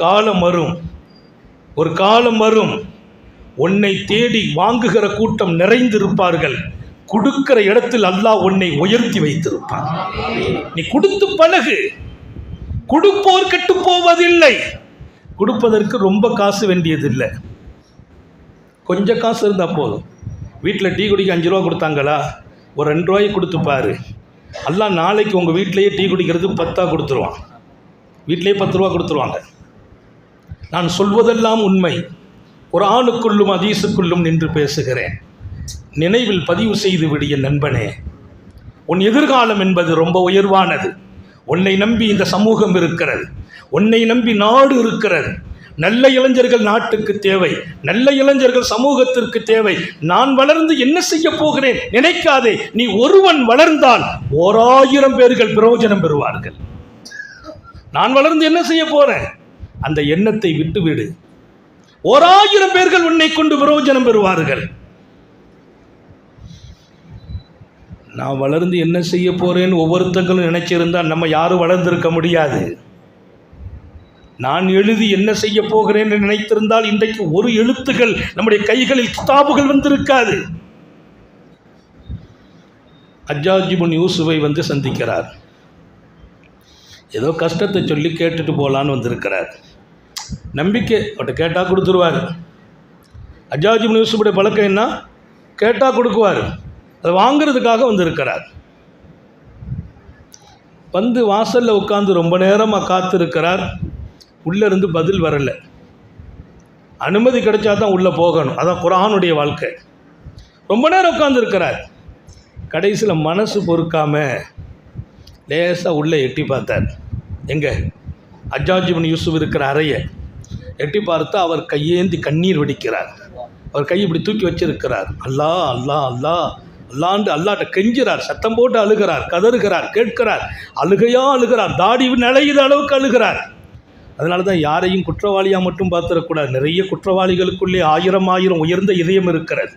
காலம் வரும் உன்னை தேடி வாங்குகிற கூட்டம் நிறைந்திருப்பார்கள். கொடுக்கிற இடத்தில் அல்லாஹ் உன்னை உயர்த்தி வைத்திருப்பான். நீ கொடுத்து பழகு. கொடுப்போர் கெட்டு போவதில்லை. கொடுப்பதற்கு ரொம்ப காசு வேண்டியதில்லை, கொஞ்சம் காசு இருந்தால் போதும். வீட்டில் டீ குடிக்க 5 ரூபா கொடுத்தாங்களா, ஒரு 2 ரூபாய்க்கு கொடுத்து பாரு. அல்லாஹ் நாளைக்கு உங்கள் வீட்டிலேயே டீ குடிக்கிறது 10 கொடுத்துருவான். வீட்டிலேயே 10 ரூபா கொடுத்துருவாங்க. நான் சொல்வதெல்லாம் உண்மை. குர்ஆனுக்குள்ளும் ஹதீஸுக்குள்ளும் நின்று பேசுகிறேன். நினைவில் பதிவு செய்து விடிய நண்பனே, உன் எதிர்காலம் என்பது ரொம்ப உயர்வானது. உன்னை நம்பி இந்த சமூகம் இருக்கிறது, உன்னை நம்பி நாடு இருக்கிறது. நல்ல இளைஞர்கள் நாட்டுக்கு தேவை, நல்ல இளைஞர்கள் சமூகத்திற்கு தேவை. நான் வளர்ந்து என்ன செய்ய போகிறேன் நினைக்காதே. நீ ஒருவன் வளர்ந்தால் 1000 பேர்கள் பிரயோஜனம் பெறுவார்கள். நான் வளர்ந்து என்ன செய்ய போறேன், அந்த எண்ணத்தை விட்டுவிடு. 1000 பேர்கள் உன்னை கொண்டு பிரயோஜனம் பெறுவார்கள். நான் வளர்ந்து என்ன செய்ய போறேன்னு ஒவ்வொருத்தங்களும் நினைச்சிருந்தா நம்ம யாரும் வளர்ந்திருக்க முடியாது. நான் எழுதி என்ன செய்ய போகிறேன் என்று நினைத்திருந்தால் இன்றைக்கு ஒரு எழுத்துகள் நம்முடைய கைகளில் கிதாபுகள் வந்திருக்காது. ஹஜ்ஜாஜ் இப்னு யூசுஃபை வந்து சந்திக்கிறார். ஏதோ கஷ்டத்தை சொல்லி கேட்டுட்டு போகலான்னு வந்திருக்கிறார். நம்பிக்கை அவர்கிட்ட கேட்டால் கொடுத்துருவார். ஹஜ்ஜாஜ் இப்னு யூசுஃபுடைய பழக்கம் என்ன, கேட்டால் கொடுக்குவார். அதை வாங்கிறதுக்காக வந்திருக்கிறார். வந்து வாசலில் உட்காந்து ரொம்ப நேரமாக காத்திருக்கிறார். உள்ளேருந்து பதில் வரலை. அனுமதி கிடைச்சா தான் உள்ளே போகணும், அதான் குர்ஆனுடைய வாழ்க்கை. ரொம்ப நேரம் உட்காந்துருக்கிறார். கடைசியில் மனசு பொறுக்காமல் லேசாக உள்ளே எட்டி பார்த்தார். எங்கே ஹஜ்ஜாஜ் இப்னு யூசுஃப் இருக்கிற அறையை எட்டி பார்த்தா அவர் கையேந்தி கண்ணீர் வெடிக்கிறார். அவர் கை இப்படி தூக்கி வச்சிருக்கிறார். அல்லாஹ் அல்லாஹ் அல்லாஹ் அல்லாண்டு அல்லாட்ட கெஞ்சுறார். சத்தம் போட்டு அழுகிறார், கதறுகிறார், கேட்கிறார். அழுகிறார். தாடி நிலையிற அளவுக்கு அழுகிறார். அதனால தான் யாரையும் குற்றவாளியாக மட்டும் பார்த்துடக்கூடாது. நிறைய குற்றவாளிகளுக்குள்ளே 1000 உயர்ந்த இதயம் இருக்கிறது.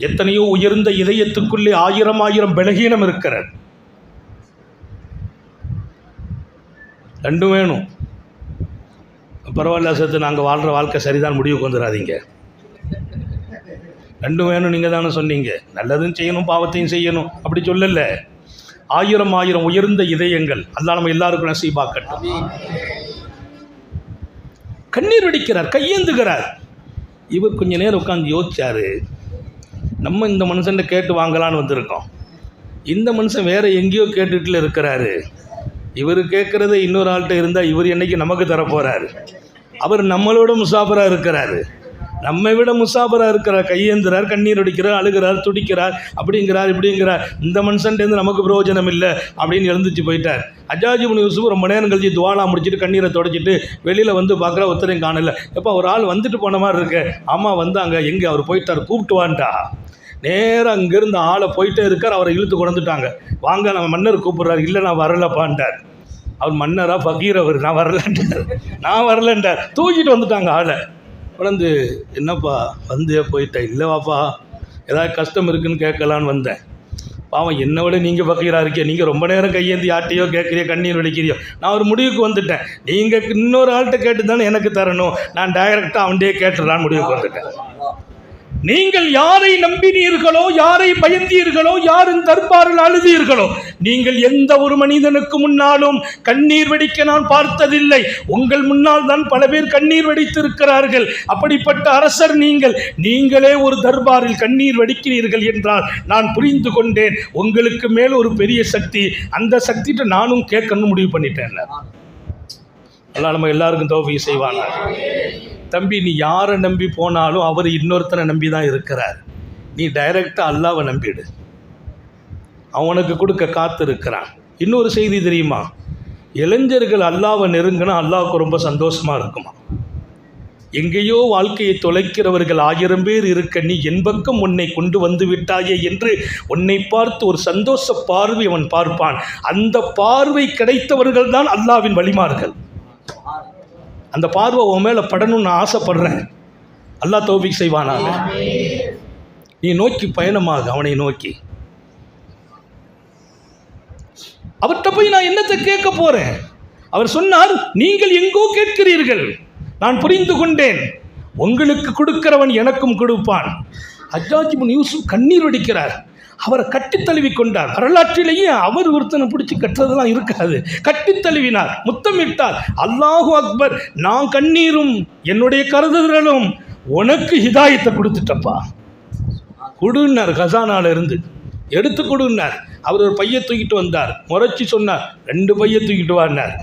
எத்தனையோ உயர்ந்த இதயத்துக்குள்ளே 1000 பலகீனம் இருக்கிறது. ரெண்டும் வேணும். பரவாயில்ல சேர்த்து நாங்கள் வாழ்கிற வாழ்க்கை சரிதான் முடிவுக்கு வந்துடாதீங்க. ரெண்டும் வேணும். நீங்கள் தானே சொன்னீங்க, நல்லதும் செய்யணும் பாவத்தையும் செய்யணும், அப்படி சொல்லலை. 1000 உயர்ந்த இதயங்கள் அல்லாஹ் நம்ம எல்லாருக்கும் நசீபாக்கட்டும். கண்ணீர் வெடிக்கிறார், கையேந்துகிறார். இவர் கொஞ்ச நேரம் உட்காந்து யோசிச்சாரு, நம்ம இந்த மனுஷன் கேட்டு வாங்கலான்னு வந்திருக்கோம். இந்த மனுஷன் வேற எங்கேயோ கேட்டுட்டுல இருக்கிறாரு. இவர் கேட்குறத இன்னொரு ஆள்கிட்ட இருந்தால் இவர் என்னைக்கு நமக்கு தரப்போகிறாரு. அவர் நம்மளோட முசாஃபராக இருக்கிறாரு, நம்மை விட முசாஃபராக இருக்கிறார். கையேந்துறார், கண்ணீர் அடிக்கிறார், அழுகிறார், துடிக்கிறார், அப்படிங்கிறார் இப்படிங்கிறார். இந்த மனுஷன்டேருந்து நமக்கு பிரயோஜனம் இல்லை அப்படின்னு எழுந்துச்சு போயிட்டார். ஹஜ்ஜாஜ் இப்னு யூசுஃப் ரொம்ப நேரம் கழிச்சு துவாலா முடிச்சுட்டு கண்ணீரை தொடச்சிட்டு வெளியில் வந்து பார்க்குற ஒருத்தரையும் காணலை. எப்போ ஒரு ஆள் வந்துட்டு போன மாதிரி இருக்கு. ஆமாம் வந்தாங்க. எங்கே அவர் போயிட்டார், கூப்பிட்டு வான்ட்டா. நேராக அங்கேருந்து ஆளை போயிட்டே இருக்கார். அவரை இழுத்து கொண்டுட்டாங்க. வாங்க நம்ம மன்னர் கூப்பிட்றாரு. இல்லை நான் வரலப்பான்ட்டார். அவர் மன்னரா ஃபகீர், அவர் நான் வரலன்ட்டார். தூக்கிட்டு வந்துட்டாங்க ஆளை. உடந்து என்னப்பா வந்து போயிட்டேன். இல்லைவாப்பா ஏதாவது கஷ்டம் இருக்குன்னு கேட்கலான்னு வந்தேன். பாவம் என்னை விட நீங்கள் ஃபகீராக இருக்கே, நீங்கள் ரொம்ப நேரம் கையேந்தி யார்ட்டையோ கேட்குறியோ, கண்ணீர் வடிக்கிறியோ. நான் ஒரு முடிவுக்கு வந்துட்டேன். நீங்கள் இன்னொரு ஆள்கிட்ட கேட்டு தானே எனக்கு தரணும். நான் டைரெக்டாக அவன்கிட்டே கேட்டுடலான்னு முடிவுக்கு வந்துட்டேன். நீங்கள் யாரை நம்பினீர்களோ, யாரை பயந்தீர்களோ, யாரின் தர்பாரில் அழுதீர்களோ, நீங்கள் எந்த ஒரு மனிதனுக்கு முன்னாலும் கண்ணீர் வெடிக்க நான் பார்த்ததில்லை. உங்கள் முன்னால் தான் பல பேர் கண்ணீர் வெடித்திருக்கிறார்கள். அப்படிப்பட்ட அரசர் நீங்களே ஒரு தர்பாரில் கண்ணீர் வெடிக்கிறீர்கள் என்றால் நான் புரிந்து கொண்டேன், உங்களுக்கு மேல் ஒரு பெரிய சக்தி, அந்த சக்திகிட்ட நானும் கேட்கணும்னு முடிவு பண்ணிட்டேன். அல்லாஹ் நம்ம எல்லாருக்கும் தௌஃபீக் செய்வாங்க. தம்பி, நீ யாரை நம்பி போனாலும் அவர் இன்னொருத்தனை நம்பி தான் இருக்கிறார். நீ டைரெக்டாக அல்லாவை நம்பிடு, அவனுக்கு கொடுக்க காத்து இருக்கிறான். இன்னொரு செய்தி தெரியுமா? இளைஞர்கள் அல்லாவை நெருங்கினா அல்லாவுக்கு ரொம்ப சந்தோஷமாக இருக்குமா. எங்கேயோ வாழ்க்கையை தொலைக்கிறவர்கள் 1000 பேர் இருக்க நீ என் பக்கம் உன்னை கொண்டு வந்து விட்டாயே என்று உன்னை பார்த்து ஒரு சந்தோஷ பார்வை அவன் பார்ப்பான். அந்த பார்வை கிடைத்தவர்கள் தான் அல்லாவின் வழிமார்கள். அந்த பார்வை உன் மேலே படணும்னு நான் ஆசைப்படுறேன். அல்லாஹ் தௌஃபீக் செய்வானாக. நீ நோக்கி பயணமாக, அவனை நோக்கி. அவர்கிட்ட போய் நான் என்னத்தை கேட்க போறேன்? அவர் சொன்னார், நீங்கள் எங்கோ கேட்கிறீர்கள், நான் புரிந்து கொண்டேன், உங்களுக்கு கொடுக்கிறவன் எனக்கும் கொடுப்பான். ஹஜ்ஜாஜ் இப்னு யூசுப் கண்ணீர் வடிக்கிறார். அவரை கட்டித் தழுவி கொண்டார். வரலாற்றிலேயே அவர் ஒருத்தனை பிடிச்சி கட்டுறதெல்லாம் இருக்காது. கட்டித் தழுவினார், முத்தமிட்டார். அல்லாஹு அக்பர், நான் கண்ணீரும் என்னுடைய கருதுதலும் உனக்கு ஹிதாயத்தை கொடுத்துட்டப்பா, கொடுன்னார். கசானால இருந்து எடுத்து கொடுன்னார். அவர் ஒரு பைய தூக்கிட்டு வந்தார். முறைச்சி சொன்னார், 2 பைய தூக்கிட்டு வான்னார்.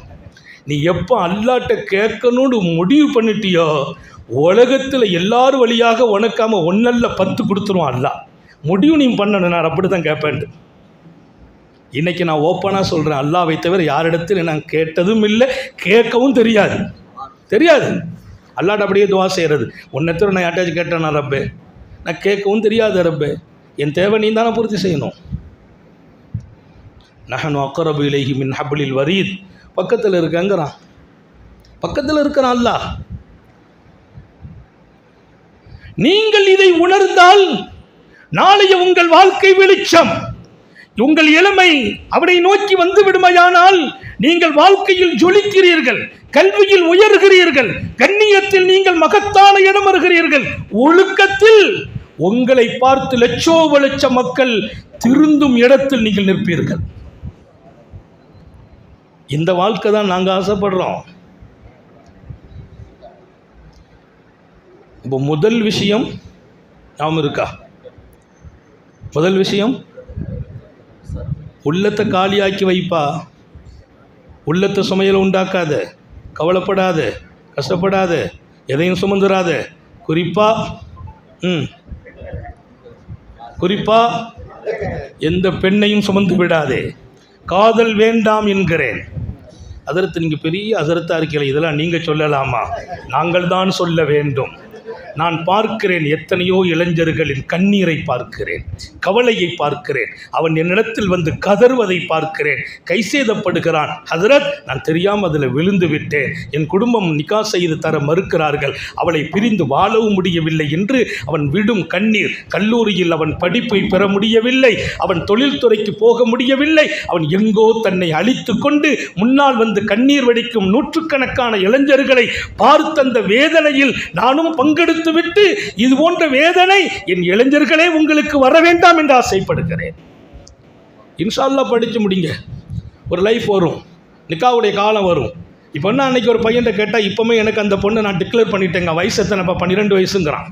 நீ எப்போ அல்லாட்ட கேட்கணும்னு முடிவு பண்ணிட்டியோ, உலகத்தில் எல்லாரும் வழியாக உனக்காம 1 10 கொடுத்துருவான் அல்லா. முடிவு நீ பண்ணணும், நான் அப்படி தான் கேட்பேன். இன்றைக்கி நான் ஓப்பனாக சொல்கிறேன், அல்லாவை தவிர யாரிடத்தில் நான் கேட்டதும் இல்லை, கேட்கவும் தெரியாது. அல்லாட்ட அப்படியே துவா செய்கிறது. உன்னை தவிர நான் யார்ட்டாச்சும் கேட்டேன் நான் ரப்பே, நான் கேட்கவும் தெரியாது ரப்பே, என் தேவை நீ தானே பூர்த்தி செய்யணும். நஹனு அக்ரபு இலைஹி மின் ஹப்லில் வரீத், பக்கத்தில் இருக்கங்கிறான், பக்கத்தில் இருக்கிறான் அல்லாஹ். நீங்கள் இதை உணர்ந்தால் நாளைய உங்கள் வாழ்க்கை வெளிச்சம், உங்கள் இளமை அவனை நோக்கி வந்து விடுமையானால் நீங்கள் வாழ்க்கையில் ஜொலிக்கிறீர்கள், கல்வியில் உயர்கிறீர்கள், கண்ணியத்தில் நீங்கள் மகத்தான இடம் வருகிறீர்கள், ஒழுக்கத்தில் உங்களை பார்த்து லட்ச மக்கள் திருந்தும் இடத்தில் நீங்கள் நிற்பீர்கள். இந்த வாழ்க்கை தான் நாங்கள் ஆசைப்படுறோம். இப்போ முதல் விஷயம் நாம் இருக்கா? முதல் விஷயம் உள்ளத்தை காலியாக்கி வைப்பா. உள்ளத்தை சுமையில் உண்டாக்காத, கவலைப்படாத, கஷ்டப்படாத, எதையும் சுமந்துராத. குறிப்பா எந்த பெண்ணையும் சுமந்து விடாதே. காதல் வேண்டாம் என்கிறேன். அதற்கு நீங்கள் பெரிய அதரத்தா இருக்கீங்க, இதெல்லாம் நீங்கள் சொல்லலாமா? நாங்கள் தான் சொல்ல வேண்டும். நான் பார்க்கிறேன், எத்தனையோ இளைஞர்களின் கண்ணீரை பார்க்கிறேன், கவலையை பார்க்கிறேன், அவன் என்னிடத்தில் வந்து கதறுவதை பார்க்கிறேன், கைசேதப்படுகிறான். ஹதரத், நான் தெரியாமல் அதில் விழுந்து விட்டேன், என் குடும்பம் நிக்கா செய்து தர மறுக்கிறார்கள், அவளை பிரிந்து வாழவும் முடியவில்லை என்று அவன் விடும் கண்ணீர். கல்லூரியில் அவன் படிப்பை பெற முடியவில்லை, அவன் தொழில்துறைக்கு போக முடியவில்லை, அவன் எங்கோ தன்னை அழித்து கொண்டு முன்னால் வந்து கண்ணீர் வடிக்கும் நூற்றுக்கணக்கான இளைஞர்களை பார்த்தந்த வேதனையில் நானும் பங்கெடுத்து விட்டு இது போன்ற வேதனை என் இளைஞர்களே உங்களுக்கு வர வேண்டாம் என்று ஆசைப்படுகிறேன். இன்ஷா அல்லாஹ் படிச்சு முடிங்க, ஒரு லைஃப் வரும், நிக்காவுடைய காலம் வரும். இப்போ என்ன, அன்னைக்கு ஒரு பையன்கிட்ட கேட்டால், இப்போவுமே எனக்கு அந்த பொண்ணை நான் டிக்ளேர் பண்ணிட்டேங்க, வயசு எத்தனைப்பா? 12 வயசுங்கிறான்.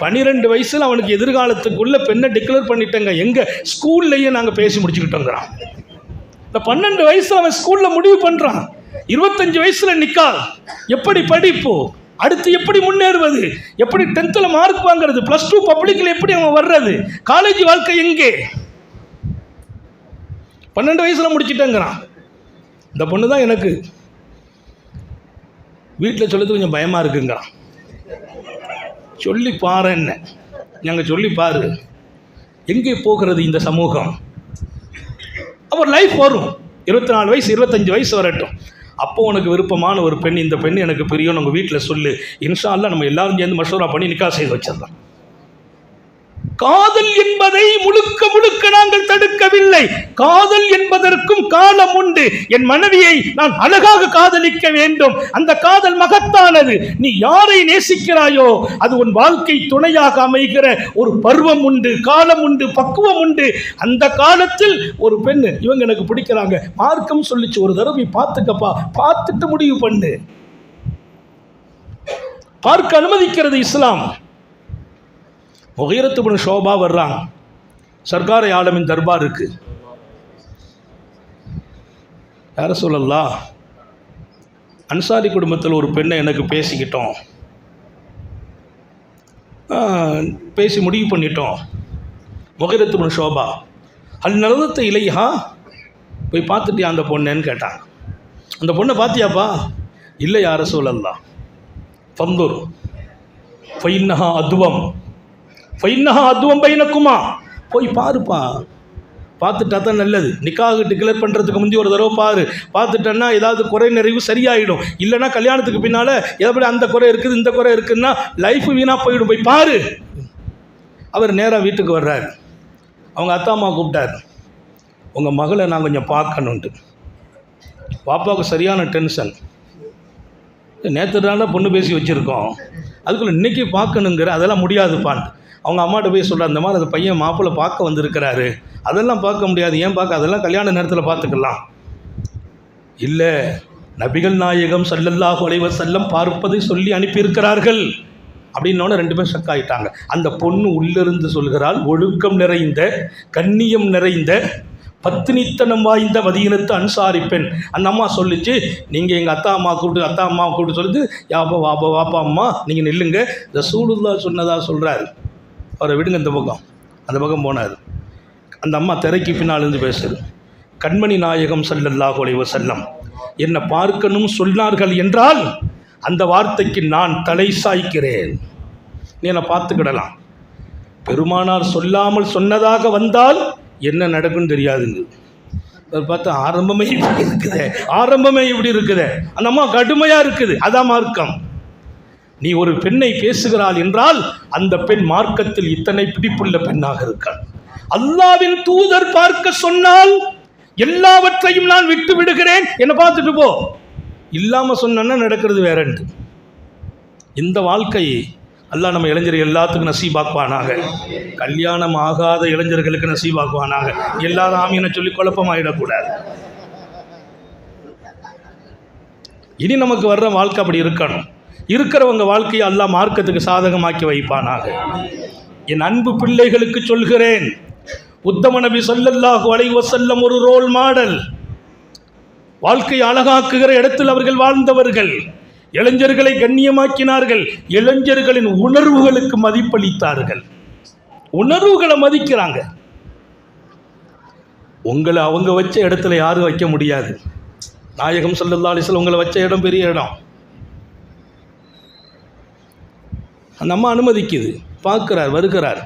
12 வயசில் அவனுக்கு எதிர்காலத்துக்குள்ள பெண்ணை டிக்ளேர் பண்ணிட்டேங்க, எங்கள் ஸ்கூல்லையே நாங்கள் பேசி முடிச்சுக்கிட்டோங்கிறான். இந்த 12 வயசில் அவன் ஸ்கூலில் முடிவு பண்ணுறான், 25 வயசில் நிக்கா. எப்படி படிப்பு, அடுத்து எப்படி முன்னேறுவது, எப்படி 10th மார்க் வாங்குறது, +2 பப்ளிக்கில் எப்படி அவன் வர்றது, காலேஜ் வாழ்க்கை எங்கே? 12 வயசில் முடிச்சுட்டேங்கிறான். இந்த பொண்ணு தான் எனக்கு வீட்டில் சொல்லுறது கொஞ்சம் பயமாக இருக்குங்கிறான். சொல்லி பாரு, என்ன நாங்கள் சொல்லி பாரு, எங்கே போகிறது இந்த சமூகம்? அவர் லைஃப் வரும், 24 வயசு 25 வயசு வரட்டும். அப்போ உனக்கு விருப்பமான ஒரு பெண், இந்த பெண் எனக்கு பிரியும், உங்கள் வீட்டில் சொல்லு, இன்ஷா அல்லாஹ் நம்ம எல்லாரும் சேர்ந்து மஷூரா பண்ணி நிக்கா செய்து வச்சிடலாம். காதல் என்பதை முழுக்க முழுக்க நாங்கள் தடுக்கவில்லை. காதல் என்பதற்கும் காலம் உண்டு. என் மனைவியை நான் அழகாக காதலிக்க வேண்டும், அந்த காதல் மகத்தானது. நீ யாரை நேசிக்கிறாயோ அது உன் வாழ்க்கை துணையாக அமைகிற ஒரு பருவம் உண்டு, காலம் உண்டு, பக்குவம் உண்டு. அந்த காலத்தில் ஒரு பெண் இவங்க எனக்கு பிடிக்கிறாங்க, மார்க்கம் சொல்லிச்சு ஒரு தடவை பார்த்துக்கப்பா, பார்த்துட்டு முடிவு பண்ணு. பார்க்க அனுமதிக்கிறது இஸ்லாம். முகீரத் இப்னு ஷோபா வர்றாங்க, சர்க்கார் ஆலமின் தர்பாருக்கு. யா ரசூலல்லாஹ், அன்சாரி குடும்பத்தில் ஒரு பெண்ணை எனக்கு பேசிக்கிட்டோம், பேசி முடிவு பண்ணிட்டோம். முகீரத் இப்னு ஷோபா, அல் நலதத்த இலைஹா, போய் பார்த்துட்டியா அந்த பொண்ணுன்னு கேட்டாங்க. அந்த பொண்ணை பார்த்தியாப்பா? இல்லை யா ரசூலல்லாஹ். ஃபந்தூர் ஃபைன்னஹா அதுவம், ஃபைன்னஹா அதுவம் பைனக்குமா, போய் பாருப்பா, பார்த்துட்டா தான் நல்லது. நிக்காஹ் டிக்ளேர் பண்ணுறதுக்கு முந்தி ஒரு தடவை பாரு, பார்த்துட்டேன்னா ஏதாவது குறை நிறைவு சரியாயிடும். இல்லைன்னா கல்யாணத்துக்கு பின்னால் எப்படி அந்த குறை இருக்குது இந்த குறை இருக்குதுன்னா லைஃப் வீணாக போயிடும், போய் பாரு. அவர் நேராக வீட்டுக்கு வர்றார். அவங்க அத்தா அம்மா கூப்பிட்டார், உங்கள் மகளை நான் கொஞ்சம் பார்க்கணுன்ட்டு. பாப்பாவுக்கு சரியான டென்ஷன். நேற்று தான் பொண்ணு பேசி வச்சுருக்கோம், அதுக்குள்ளே இன்றைக்கி பார்க்கணுங்கிற, அதெல்லாம் முடியாதுப்பான்ட்டு அவங்க அம்மாட்ட போய் சொல்கிறார், இந்த மாதிரி அந்த பையன் மாப்பிள்ளை பார்க்க வந்திருக்கிறாரு, அதெல்லாம் பார்க்க முடியாது. ஏன் பார்க்க? அதெல்லாம் கல்யாண நேரத்தில் பார்த்துக்கலாம். இல்லை, நபிகள் நாயகம் ஸல்லல்லாஹு அலைஹி வஸல்லம் பார்ப்பதை சொல்லி அனுப்பியிருக்கிறார்கள் அப்படின்னோடனே ரெண்டு பேரும் ஷக் ஆகிட்டாங்க. அந்த பொண்ணு உள்ளிருந்து சொல்கிறாள், ஒழுக்கம் நிறைந்த, கண்ணியம் நிறைந்த, பத்தினித்தனம் வாய்ந்த மதீனத்து அன்சாரி பெண். அந்த அம்மா சொல்லிச்சு, நீங்கள் எங்கள் அத்தா அம்மா கூப்பிட்டு சொல்லுது, யாப்பா வாப்பா வாப்பா அம்மா நீங்கள் நில்லுங்க, ரசூலுல்லாஹ் சொன்னதாக சொல்கிறாரு, அவரை விடுங்க, இந்த பக்கம். அந்த பக்கம் போனார். அந்த அம்மா திரைக்கு பின்னால் இருந்து பேசுது, கண்மணி நாயகம் ஸல்லல்லாஹு அலைஹி வஸல்லம் என்னை பார்க்கணும் சொன்னார்கள் என்றால் அந்த வார்த்தைக்கு நான் தலை சாய்க்கிறேன், நீ என்னை பார்த்துக்கிடலாம். பெருமானார் சொல்லாமல் சொன்னதாக வந்தால் என்ன நடக்குன்னு தெரியாதுங்க. அதை பார்த்து ஆரம்பமே இப்படி இருக்குது, அந்த அம்மா கடுமையாக இருக்குது. அதான் மார்க்கம். நீ ஒரு பெண்ணை பேசுகிறாள் என்றால் அந்த பெண் மார்க்கத்தில் இத்தனை பிடிப்புள்ள பெண்ணாக இருக்காள். அல்லாஹ்வின் தூதர் பார்க்க சொன்னால் எல்லாவற்றையும் நான் விட்டு விடுகிறேன், என்னை பார்த்துட்டு போ. இல்லாமல் சொன்னா நடக்கிறது வேறண்டு. இந்த வாழ்க்கையை அல்லாஹ் நம்ம இளைஞர்கள் எல்லாத்துக்கும் நசீபாக்குவானாக. கல்யாணம் ஆகாத இளைஞர்களுக்கு நசீபாக்குவானாக. எல்லாரும் ஆமீனை சொல்லி குழப்பமாயிடக்கூடாது. இனி நமக்கு வர்ற வாழ்க்கை அப்படி இருக்கணும். இருக்கிறவங்க வாழ்க்கையை அல்லாஹ் மார்க்கத்துக்கு சாதகமாக்கி வைப்பானாக. என் அன்பு பிள்ளைகளுக்கு சொல்கிறேன், உத்தம நபி ஸல்லல்லாஹு அலைஹி வஸல்லம் ஒரு ரோல் மாடல். வாழ்க்கையை அழகாக்குகிற இடத்தில் அவர்கள் வாழ்ந்தவர்கள். இளைஞர்களை கண்ணியமாக்கினார்கள். இளைஞர்களின் உணர்வுகளுக்கு மதிப்பளித்தார்கள். உணர்வுகளை மதிக்கிறாங்க. உங்களை அவங்க வச்ச இடத்துல யாரும் வைக்க முடியாது. நாயகம் ஸல்லல்லாஹு அலைஹி வஸல்லம் உங்களை வச்ச இடம் பெரிய இடம். அந்த அம்மா அனுமதிக்குது, பார்க்கிறார், வருகிறார்.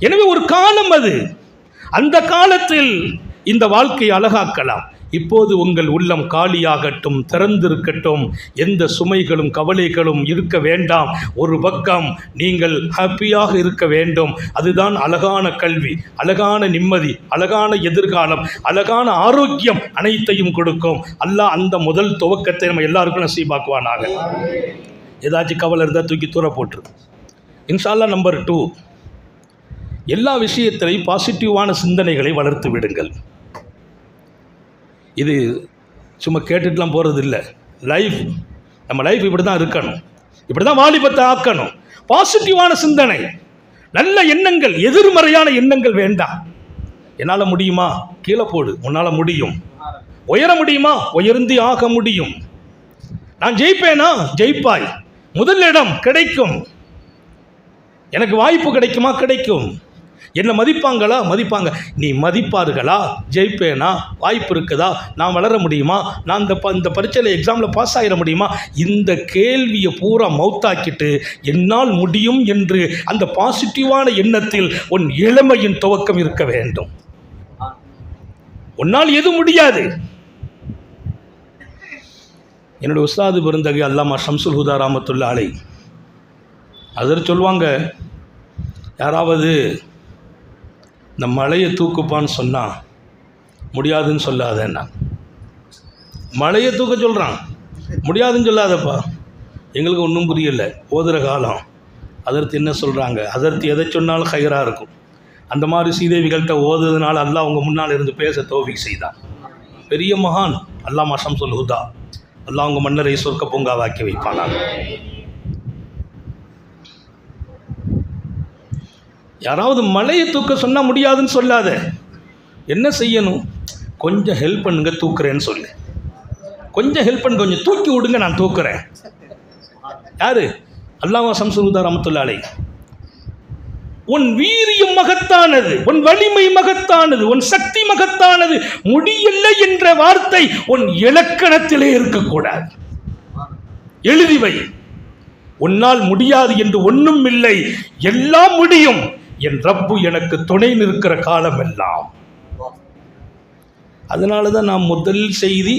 எனவே ஒரு காலம் அது. அந்த காலத்தில் இந்த வாழ்க்கையை அழகாக்கலாம். இப்போது உங்கள் உள்ளம் காலியாகட்டும், திறந்திருக்கட்டும். எந்த சுமைகளும் கவலைகளும் இருக்க வேண்டாம். ஒரு பக்கம் நீங்கள் ஹாப்பியாக இருக்க வேண்டும். அதுதான் அழகான கல்வி, அழகான நிம்மதி, அழகான எதிர்காலம், அழகான ஆரோக்கியம் அனைத்தையும் கொடுக்கும். அல்லாஹ் அந்த முதல் துவக்கத்தை நம்ம எல்லாருக்கும் நசீபாக்குவானாக. ஏதாச்சும் கவலை இருந்தால் தூக்கி தூர போட்டுரு. இன்ஷா அல்லாஹ். நம்பர் 2, எல்லா விஷயத்திலையும் பாசிட்டிவான சிந்தனைகளை வளர்த்து விடுங்கள். இது சும்மா கேட்டுட்டுலாம் போகிறது இல்லை. நம்ம லைஃப் இப்படி தான் இருக்கணும், இப்படி தான் வாலிபத்தை ஆக்கணும். பாசிட்டிவான சிந்தனை, நல்ல எண்ணங்கள், எதிர்மறையான எண்ணங்கள் வேண்டாம். என்னால் முடியுமா? கீழே போடு, உன்னால் முடியும். உயர முடியுமா? உயர்ந்து ஆக முடியும். நான் ஜெயிப்பேனா? ஜெயிப்பாய். முதல் இடம் கிடைக்கும். எனக்கு வாய்ப்பு கிடைக்குமா? கிடைக்கும். என்னை மதிப்பாங்களா? மதிப்பாங்க. நீ மதிப்பார்களா? ஜெயிப்பேனா? வாய்ப்பு இருக்குதா? நான் வளர முடியுமா? நான் இந்த பரீட்சையில் எக்ஸாமில் பாஸ் ஆகிட முடியுமா? இந்த கேள்வியை பூரா மௌத்தாக்கிட்டு என்னால் முடியும் என்று அந்த பாசிட்டிவான எண்ணத்தில் உன் இளமையின் துவக்கம் இருக்க வேண்டும். உன்னால் எது முடியாது. என்னுடைய உஸ்தாது பெருந்தகை அல்லாமா ஷம்சுல் ஹுதா ரஹ்மத்துல்லாஹி அலைஹி அதர் சொல்லுவாங்க, யாராவது இந்த மலையை தூக்குப்பான்னு சொன்னால் முடியாதுன்னு சொல்லாதேன்னா, மலையை தூக்க சொல்கிறான், முடியாதுன்னு சொல்லாதப்பா. எங்களுக்கு ஒன்றும் புரியலை, ஓதுகிற காலம். அதற்கு என்ன சொல்கிறாங்க, அதற்கு எதை சொன்னாலும் ஹைராக இருக்கும். அந்த மாதிரி ஸ்ரீதேவிகள்கிட்ட ஓதுறதுனால அல்லாஹ் அவங்க முன்னால் இருந்து பேச தௌஃபீக் செய்தான். பெரிய மகான் அல்லாமா ஷம்சுல் ஹுதா, அல்லாஹ் அவங்க மன்னரை சொர்க்க பூங்காவாக்கி வைப்பானாங்க. யாராவது மலையை தூக்க சொன்னால் முடியாதுன்னு சொல்லாத. என்ன செய்யணும், கொஞ்சம் ஹெல்ப் பண்ணுங்க தூக்குறேன்னு சொல்லு. கொஞ்சம் ஹெல்ப் பண்ணுங்க, கொஞ்சம் தூக்கி விடுங்க, நான் தூக்குறேன். யாரு? அல்லாமா ஷம்சுல் ஹுதா ரஹ்மத்துல்லாஹி அலைஹி. உன் வீரியம் மகத்தானது, உன் வலிமை மகத்தானது, உன் சக்தி மகத்தானது, முடியலை என்ற வார்த்தை உன் இலக்கணத்திலே இருக்கக்கூடாது. எழுதி வை. உன்னால் முடியாது என்று ஒன்றும் இல்லை, எல்லாம் முடியும். என் ரப்பு எனக்கு துணை நிற்கிற காலம் எல்லாம். அதனால தான் நான் முதல் செய்தி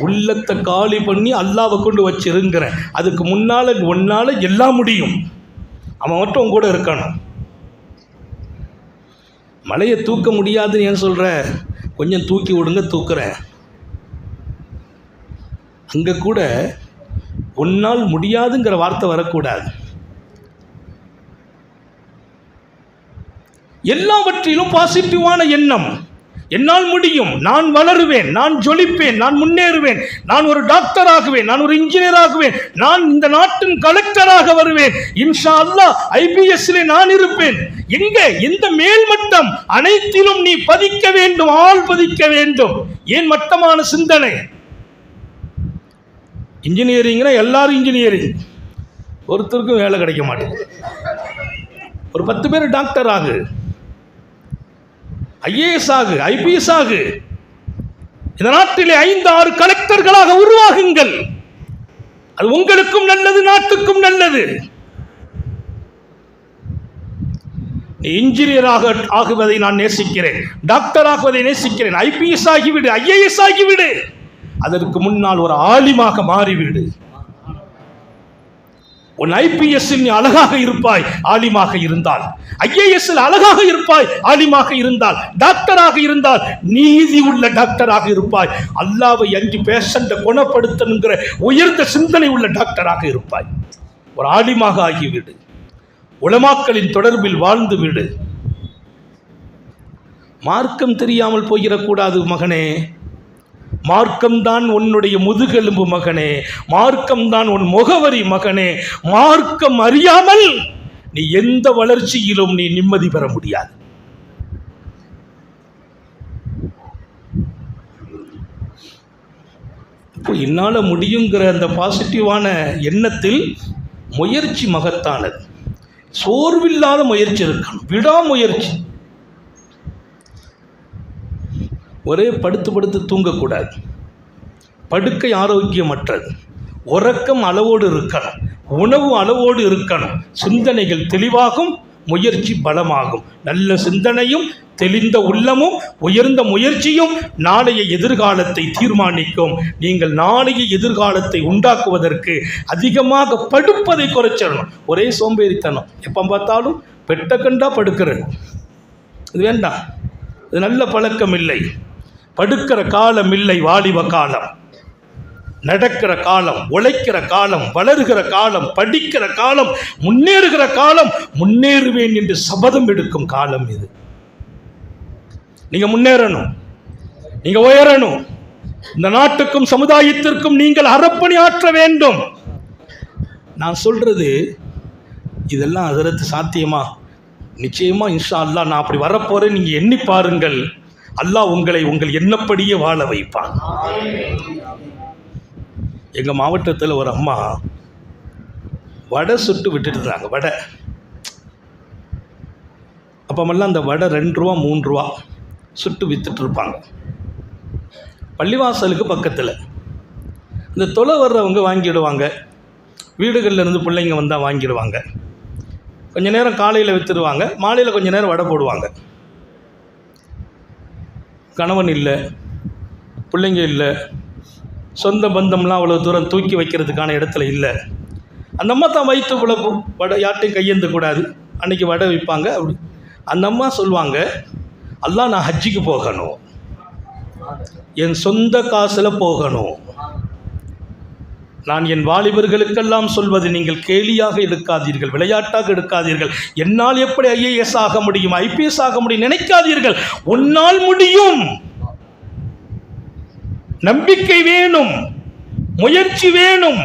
உள்ளத்தை காலி பண்ணி அல்லாவை கொண்டு வச்சிருங்கிறேன். அதுக்கு முன்னால் ஒன்னால் எல்லாம் முடியும், அவன் மட்டும் உன் கூட இருக்கணும். மலையை தூக்க முடியாதுன்னு ஏன் சொல்கிற? கொஞ்சம் தூக்கி விடுங்க, தூக்குறேன். அங்கே கூட உன்னால் முடியாதுங்கிற வார்த்தை வரக்கூடாது. எல்லாவற்றிலும் பாசிட்டிவான எண்ணம். என்னால் முடியும், நான் வளருவேன், நான் ஜொலிப்பேன், நான் முன்னேறுவேன், நான் ஒரு டாக்டர் ஆகுவேன், நான் ஒரு இன்ஜினியர் ஆகுவேன், நான் இந்த நாட்டின் கலெக்டராக வருவேன், இன்ஷா அல்லாஹ் IPSலே நான் இருப்பேன். எங்க எந்த மேல்மட்டம் அனைத்திலும் நீ பதிக்க வேண்டும், ஆள் பதிக்க வேண்டும். ஏன் மட்டமான சிந்தனை? இன்ஜினியரிங்னா எல்லாரும் இன்ஜினியரிங், ஒருத்தருக்கும் வேலை கிடைக்க மாட்டேங்குது. ஒரு 10 பேர் டாக்டர் ஆகு, IAS ஆகு, IPS ஆகு. இந்த நாட்டிலே 5-6 கலெக்டர்களாக உருவாகுங்கள். அது உங்களுக்கும் நல்லது, நாட்டுக்கும் நல்லது. இன்ஜினியராக ஆகுவதை நான் நேசிக்கிறேன், டாக்டர் ஆகுவதை நேசிக்கிறேன். IPS ஆகிவிடு, IAS ஆகிவிடு. அதற்கு முன்னால் ஒரு ஆலிமாக மாறிவிடு. உன் IPSல் நீ அழகாக இருப்பாய் ஆலிமாக இருந்தால், IASல் அழகாக இருப்பாய் ஆலிமாக இருந்தால், டாக்டராக இருந்தால் நீதி உள்ள டாக்டராக இருப்பாய். அல்லாஹ்வை அஞ்சி பேஷண்ட்டை குணப்படுத்தணுங்கிற உயர்ந்த சிந்தனை உள்ள டாக்டராக இருப்பாய். ஒரு ஆலிமாக ஆகிவிடு, உலமாக்களின் தொடர்பில் வாழ்ந்து விடு. மார்க்கம் தெரியாமல் போயிடக்கூடாது மகனே. மார்க்கம்தான் உன்னுடைய முதுகெலும்பு மகனே, மார்க்கம்தான் உன் முகவரி மகனே. மார்க்கம் அறியாமல் நீ எந்த வளர்ச்சியிலும் நீ நிம்மதி பெற முடியாது. இப்போ என்னால் முடியுங்கிற அந்த பாசிட்டிவான எண்ணத்தில் முயற்சி மகத்தானது. சோர்வில்லாத முயற்சி இருக்கணும், விடாமுயற்சி. ஒரே படுத்து படுத்து தூங்கக்கூடாது. படுக்கை ஆரோக்கியமற்றது. உறக்கம் அளவோடு இருக்கணும், உணவு அளவோடு இருக்கணும். சிந்தனைகள் தெளிவாகும், முயற்சி பலமாகும். நல்ல சிந்தனையும் தெளிந்த உள்ளமும் உயர்ந்த முயற்சியும் நாளைய எதிர்காலத்தை தீர்மானிக்கும். நீங்கள் நாளைய எதிர்காலத்தை உண்டாக்குவதற்கு அதிகமாக படுப்பதை குறைச்சிடணும். ஒரே சோம்பேறித்தனம், எப்போ பார்த்தாலும் பெட்ட கண்டா படுக்கிறது, இது வேண்டாம். இது நல்ல பழக்கம் இல்லை. படுக்கிற காலம் இல்லை, வாலிப காலம். நடக்கிற காலம், உழைக்கிற காலம், வளர்கிற காலம், படிக்கிற காலம், முன்னேறுகிற காலம், முன்னேறுவேன் என்று சபதம் எடுக்கும் காலம் இது. நீங்க முன்னேறணும், நீங்க உயரணும். இந்த நாட்டுக்கும் சமுதாயத்திற்கும் நீங்கள் அறப்பணி ஆற்ற வேண்டும். நான் சொல்றது இதெல்லாம் ஹஜ்ரத் சாத்தியமா? நிச்சயமா இன்ஷா அல்லாஹ் நான் அப்படி வரப்போறேன். நீங்க எண்ணி பாருங்கள், அல்லாஹ் உங்களை உங்கள் எண்ணப்படியே வாழ வைப்பான். எங்கள் மாவட்டத்தில் ஒரு அம்மா வடை சுட்டு விட்டுட்டு இருந்தாங்க. வடை அப்பமெல்லாம் அந்த வடை 2 ரூபா 3 ரூபா சுட்டு விற்றுட்டு இருப்பாங்க. பள்ளிவாசலுக்கு பக்கத்தில் இந்த தொலை வர்றவங்க வாங்கிடுவாங்க, வீடுகளில் இருந்து பிள்ளைங்க வந்தால் வாங்கிடுவாங்க. கொஞ்சம் நேரம் காலையில் விற்றுடுவாங்க, மாலையில் கொஞ்சம் நேரம் வடை போடுவாங்க. கணவன் இல்லை, பிள்ளைங்க இல்லை, சொந்த பந்தம்லாம் அவ்வளோ தூரம் தூக்கி வைக்கிறதுக்கான இடத்துல இல்லை. அந்த அம்மா தான் வயிற்று பிழப்பு, வடை யார்ட்டையும் கையேந்தக்கூடாது. அன்றைக்கி வடை வைப்பாங்க. அப்படி அந்த அம்மா சொல்லுவாங்க, அல்லாஹ் நான் ஹஜ்ஜிக்கு போகணும், என் சொந்த காசில் போகணும். நான் என் வாலிபர்களுக்கெல்லாம் சொல்வது, நீங்கள் கேலியாக எடுக்காதீர்கள், விளையாட்டாக எடுக்காதீர்கள். என்னால் எப்படி IAS ஆக முடியும், IPS ஆக முடியும் நினைக்காதீர்கள். உன்னால் முடியும். நம்பிக்கை வேணும், முயற்சி வேணும்,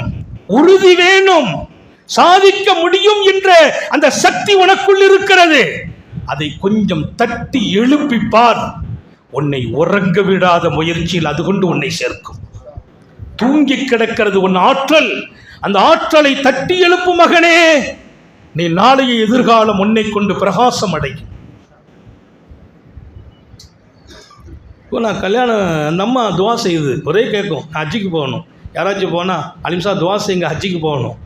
உறுதி வேணும். சாதிக்க முடியும் என்ற அந்த சக்தி உனக்குள் இருக்கிறது. அதை கொஞ்சம் தட்டி எழுப்பிப்பார். உன்னை உறங்க விடாத முயற்சியில் அது கொண்டு உன்னை சேர்க்கும். தூங்கி கிடக்கிறது உன் ஆற்றல். அந்த ஆற்றலை தட்டி எழுப்பு மகனே. நீ நாளைய எதிர்காலம் உன்னை கொண்டு பிரகாசம் அடையும். இப்போ நான் கல்யாணம், அந்த அம்மா துவா செய்யுது, ஒரே கேட்கும், நான் ஹஜ்ஜிக்கு போகணும். யாராச்சும் போனால் அலிம்சா துவா செய்யுங்க, ஹஜ்ஜிக்கு போகணும்.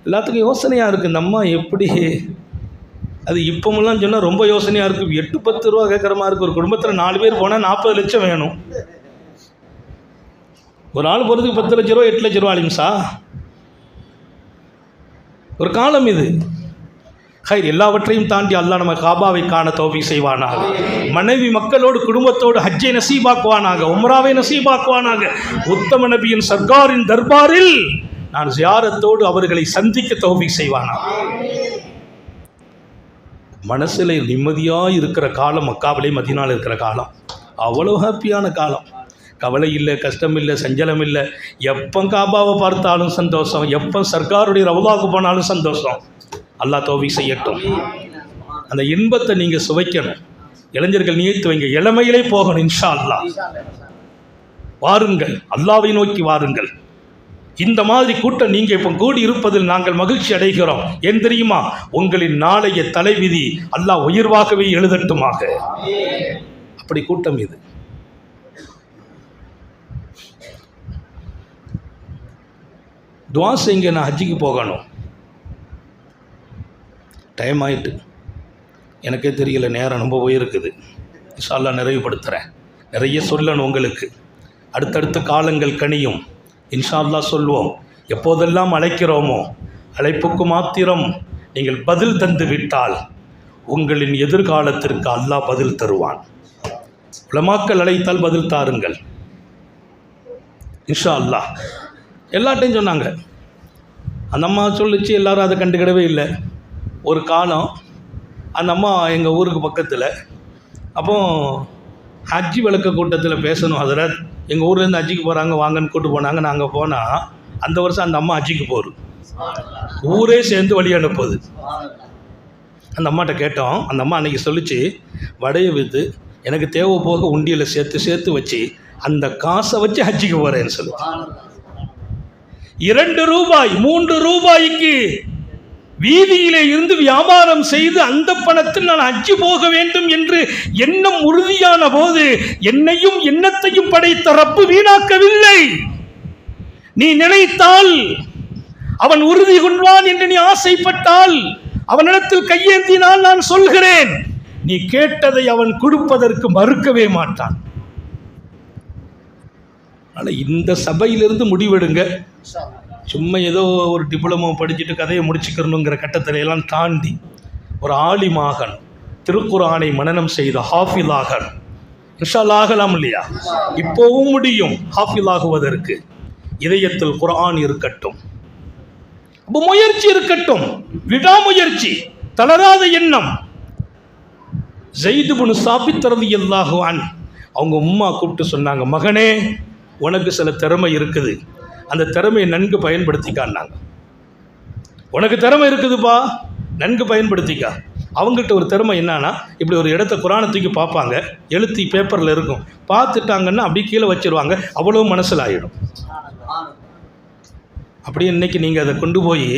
எல்லாத்துக்கும் யோசனையாக இருக்குது, இந்த அம்மா எப்படி. அது இப்போமெல்லாம் சொன்னால் ரொம்ப யோசனையாக இருக்குது. 8-10 ரூபா கேட்குற மாதிரி இருக்குது. ஒரு குடும்பத்தில் 4 பேர் போனால் 40 லட்சம் வேணும். ஒரு ஆள் போகிறதுக்கு 10 லட்ச ரூபா 8 லட்ச ரூபா அலிம்சா. ஒரு காலம் இது. ஹைர், எல்லாவற்றையும் தாண்டி அல்லாஹ் நம்ம காபாவை காண தௌஃபீக் செய்வானாக. மனைவி மக்களோடு குடும்பத்தோடு ஹஜ்ஜை நசீபாக்குவானாக, உம்ராவை நசீபாக்குவானாக. உத்தம நபியின் சர்க்காரின் தர்பாரில் நான் ஜியாரத்தோடு அவர்களை சந்திக்க தௌஃபீக் செய்வானாக. மனசில் நிம்மதியாக இருக்கிற காலம் மக்காவிலே மதீனாவில் இருக்கிற காலம். அவ்வளோ ஹாப்பியான காலம். கவலை இல்லை, கஷ்டம் இல்லை, சஞ்சலம் இல்லை. எப்போ காபாவை பார்த்தாலும் சந்தோஷம், எப்போ சர்க்காருடைய ரவுலாவுக்கு போனாலும் சந்தோஷம். அல்லாஹ் தௌஃபீக் செய்யட்டும். அந்த இன்பத்தை நீங்கள் சுவைக்கணும். இளைஞர்கள் நியத்து வைங்க, இளமையிலே போகணும். இன்ஷா அல்லாஹ் வாருங்கள், அல்லாஹ்வை நோக்கி வாருங்கள். இந்த மாதிரி கூட்டம் நீங்கள் இப்போ கூடி இருப்பதில் நாங்கள் மகிழ்ச்சி அடைகிறோம். ஏன் தெரியுமா? உங்களின் நாளைய தலைவிதி அல்லாஹ் உயர்வாகவே எழுதட்டுமாக. அப்படி கூட்டம் இது. துவா செய்யுங்க, நான் ஹஜ்ஜிக்கு போகணும். டைம் ஆயிட்டு, எனக்கே தெரியல, நேரம் ரொம்ப போயிருக்குது. இன்ஷா அல்லாஹ் நிறைவுபடுத்துகிறேன். நிறைய சொல்லணும் உங்களுக்கு. அடுத்தடுத்த காலங்கள் கனியும். இன்ஷா அல்லாஹ் சொல்வோம். எப்போதெல்லாம் அழைக்கிறோமோ அழைப்புக்கு மாத்திரம் நீங்கள் பதில் தந்து விட்டால் உங்களின் எதிர்காலத்திற்கு அல்லாஹ் பதில் தருவான். உலமாக்கள் அழைத்தால் பதில் தாருங்கள் இன்ஷா அல்லாஹ். எல்லாட்டையும் சொன்னாங்க. அந்த அம்மா சொல்லிச்சு, எல்லாரும் அதை கண்டுக்கிடவே இல்லை. ஒரு காலம் அந்த அம்மா எங்கள் ஊருக்கு பக்கத்தில், அப்போ ஹஜ்ஜி விளக்க கூட்டத்தில் பேசணும். அதில் எங்கள் ஊர்லேருந்து ஹஜ்ஜிக்கு போகிறாங்க வாங்கன்னு கூட்டு போனாங்க. நாங்கள் போனால் அந்த வருஷம் அந்த அம்மா ஹஜ்ஜிக்கு போகுது. ஊரே சேர்ந்து வழி அனுப்புது. அந்த அம்மாட்ட கேட்டோம். அந்த அம்மா அன்றைக்கி சொல்லிச்சு, வடையை விற்று எனக்கு தேவை போக உண்டியில் சேர்த்து வச்சு அந்த காசை வச்சு ஹஜ்ஜிக்கு போகிறேன்னு சொல்லி 2 ரூபாய் 3 ரூபாய்க்கு வீதியிலே இருந்து வியாபாரம் செய்து அந்த பணத்தில் நான் ஹஜ்ஜி போக வேண்டும் என்று எண்ணம் உறுதியான போது என்னையும் எண்ணத்தையும் படைத்த ரப்பு வீணாக்கவில்லை. நீ நினைத்தால் அவன் உறுதி கொள்வான் என்று நீ ஆசைப்பட்டால், அவனிடத்தில் கையேந்தினால் நான் சொல்கிறேன், நீ கேட்டதை அவன் கொடுப்பதற்கு மறுக்கவே மாட்டான். ஆனால் இந்த சபையிலிருந்து முடிவெடுங்க. சும்மா ஏதோ ஒரு டிப்ளமோ படிச்சுட்டு கதையை முடிச்சுக்கிறணுங்கிற கட்டத்தில் எல்லாம் தாண்டி ஒரு ஆலிமாகன், திருக்குர்ஆனை மனனம் செய்த ஹாஃபிலாகன் இன்ஷா அல்லாஹ் ஆகலாம் இல்லையா? இப்போவும் முடியும் ஹாஃபிலாகுவதற்கு. இதயத்தில் குர்ஆன் இருக்கட்டும், முயற்சி இருக்கட்டும், விடாமுயற்சி, தளராத எண்ணம். ஸைத் இப்னு சாபித் ரலியல்லாஹு அன்ஹு அவங்க உம்மா கூப்பிட்டு சொன்னாங்க, மகனே உனக்கு சில திறமை இருக்குது, அந்த திறமையை நன்கு பயன்படுத்திக்கான்னாங்க. உனக்கு திறமை இருக்குதுப்பா, நன்கு பயன்படுத்திக்கா. அவங்ககிட்ட ஒரு திறமை என்னன்னா, இப்படி ஒரு இடத்த குர்ஆனை தூக்கி பார்ப்பாங்க, எழுத்து பேப்பரில் இருக்கும், பார்த்துட்டாங்கன்னா அப்படியே கீழே வச்சிருவாங்க, அவ்வளோ மனசில் ஆகிடும். அப்படியே இன்றைக்கி நீங்கள் அதை கொண்டு போய்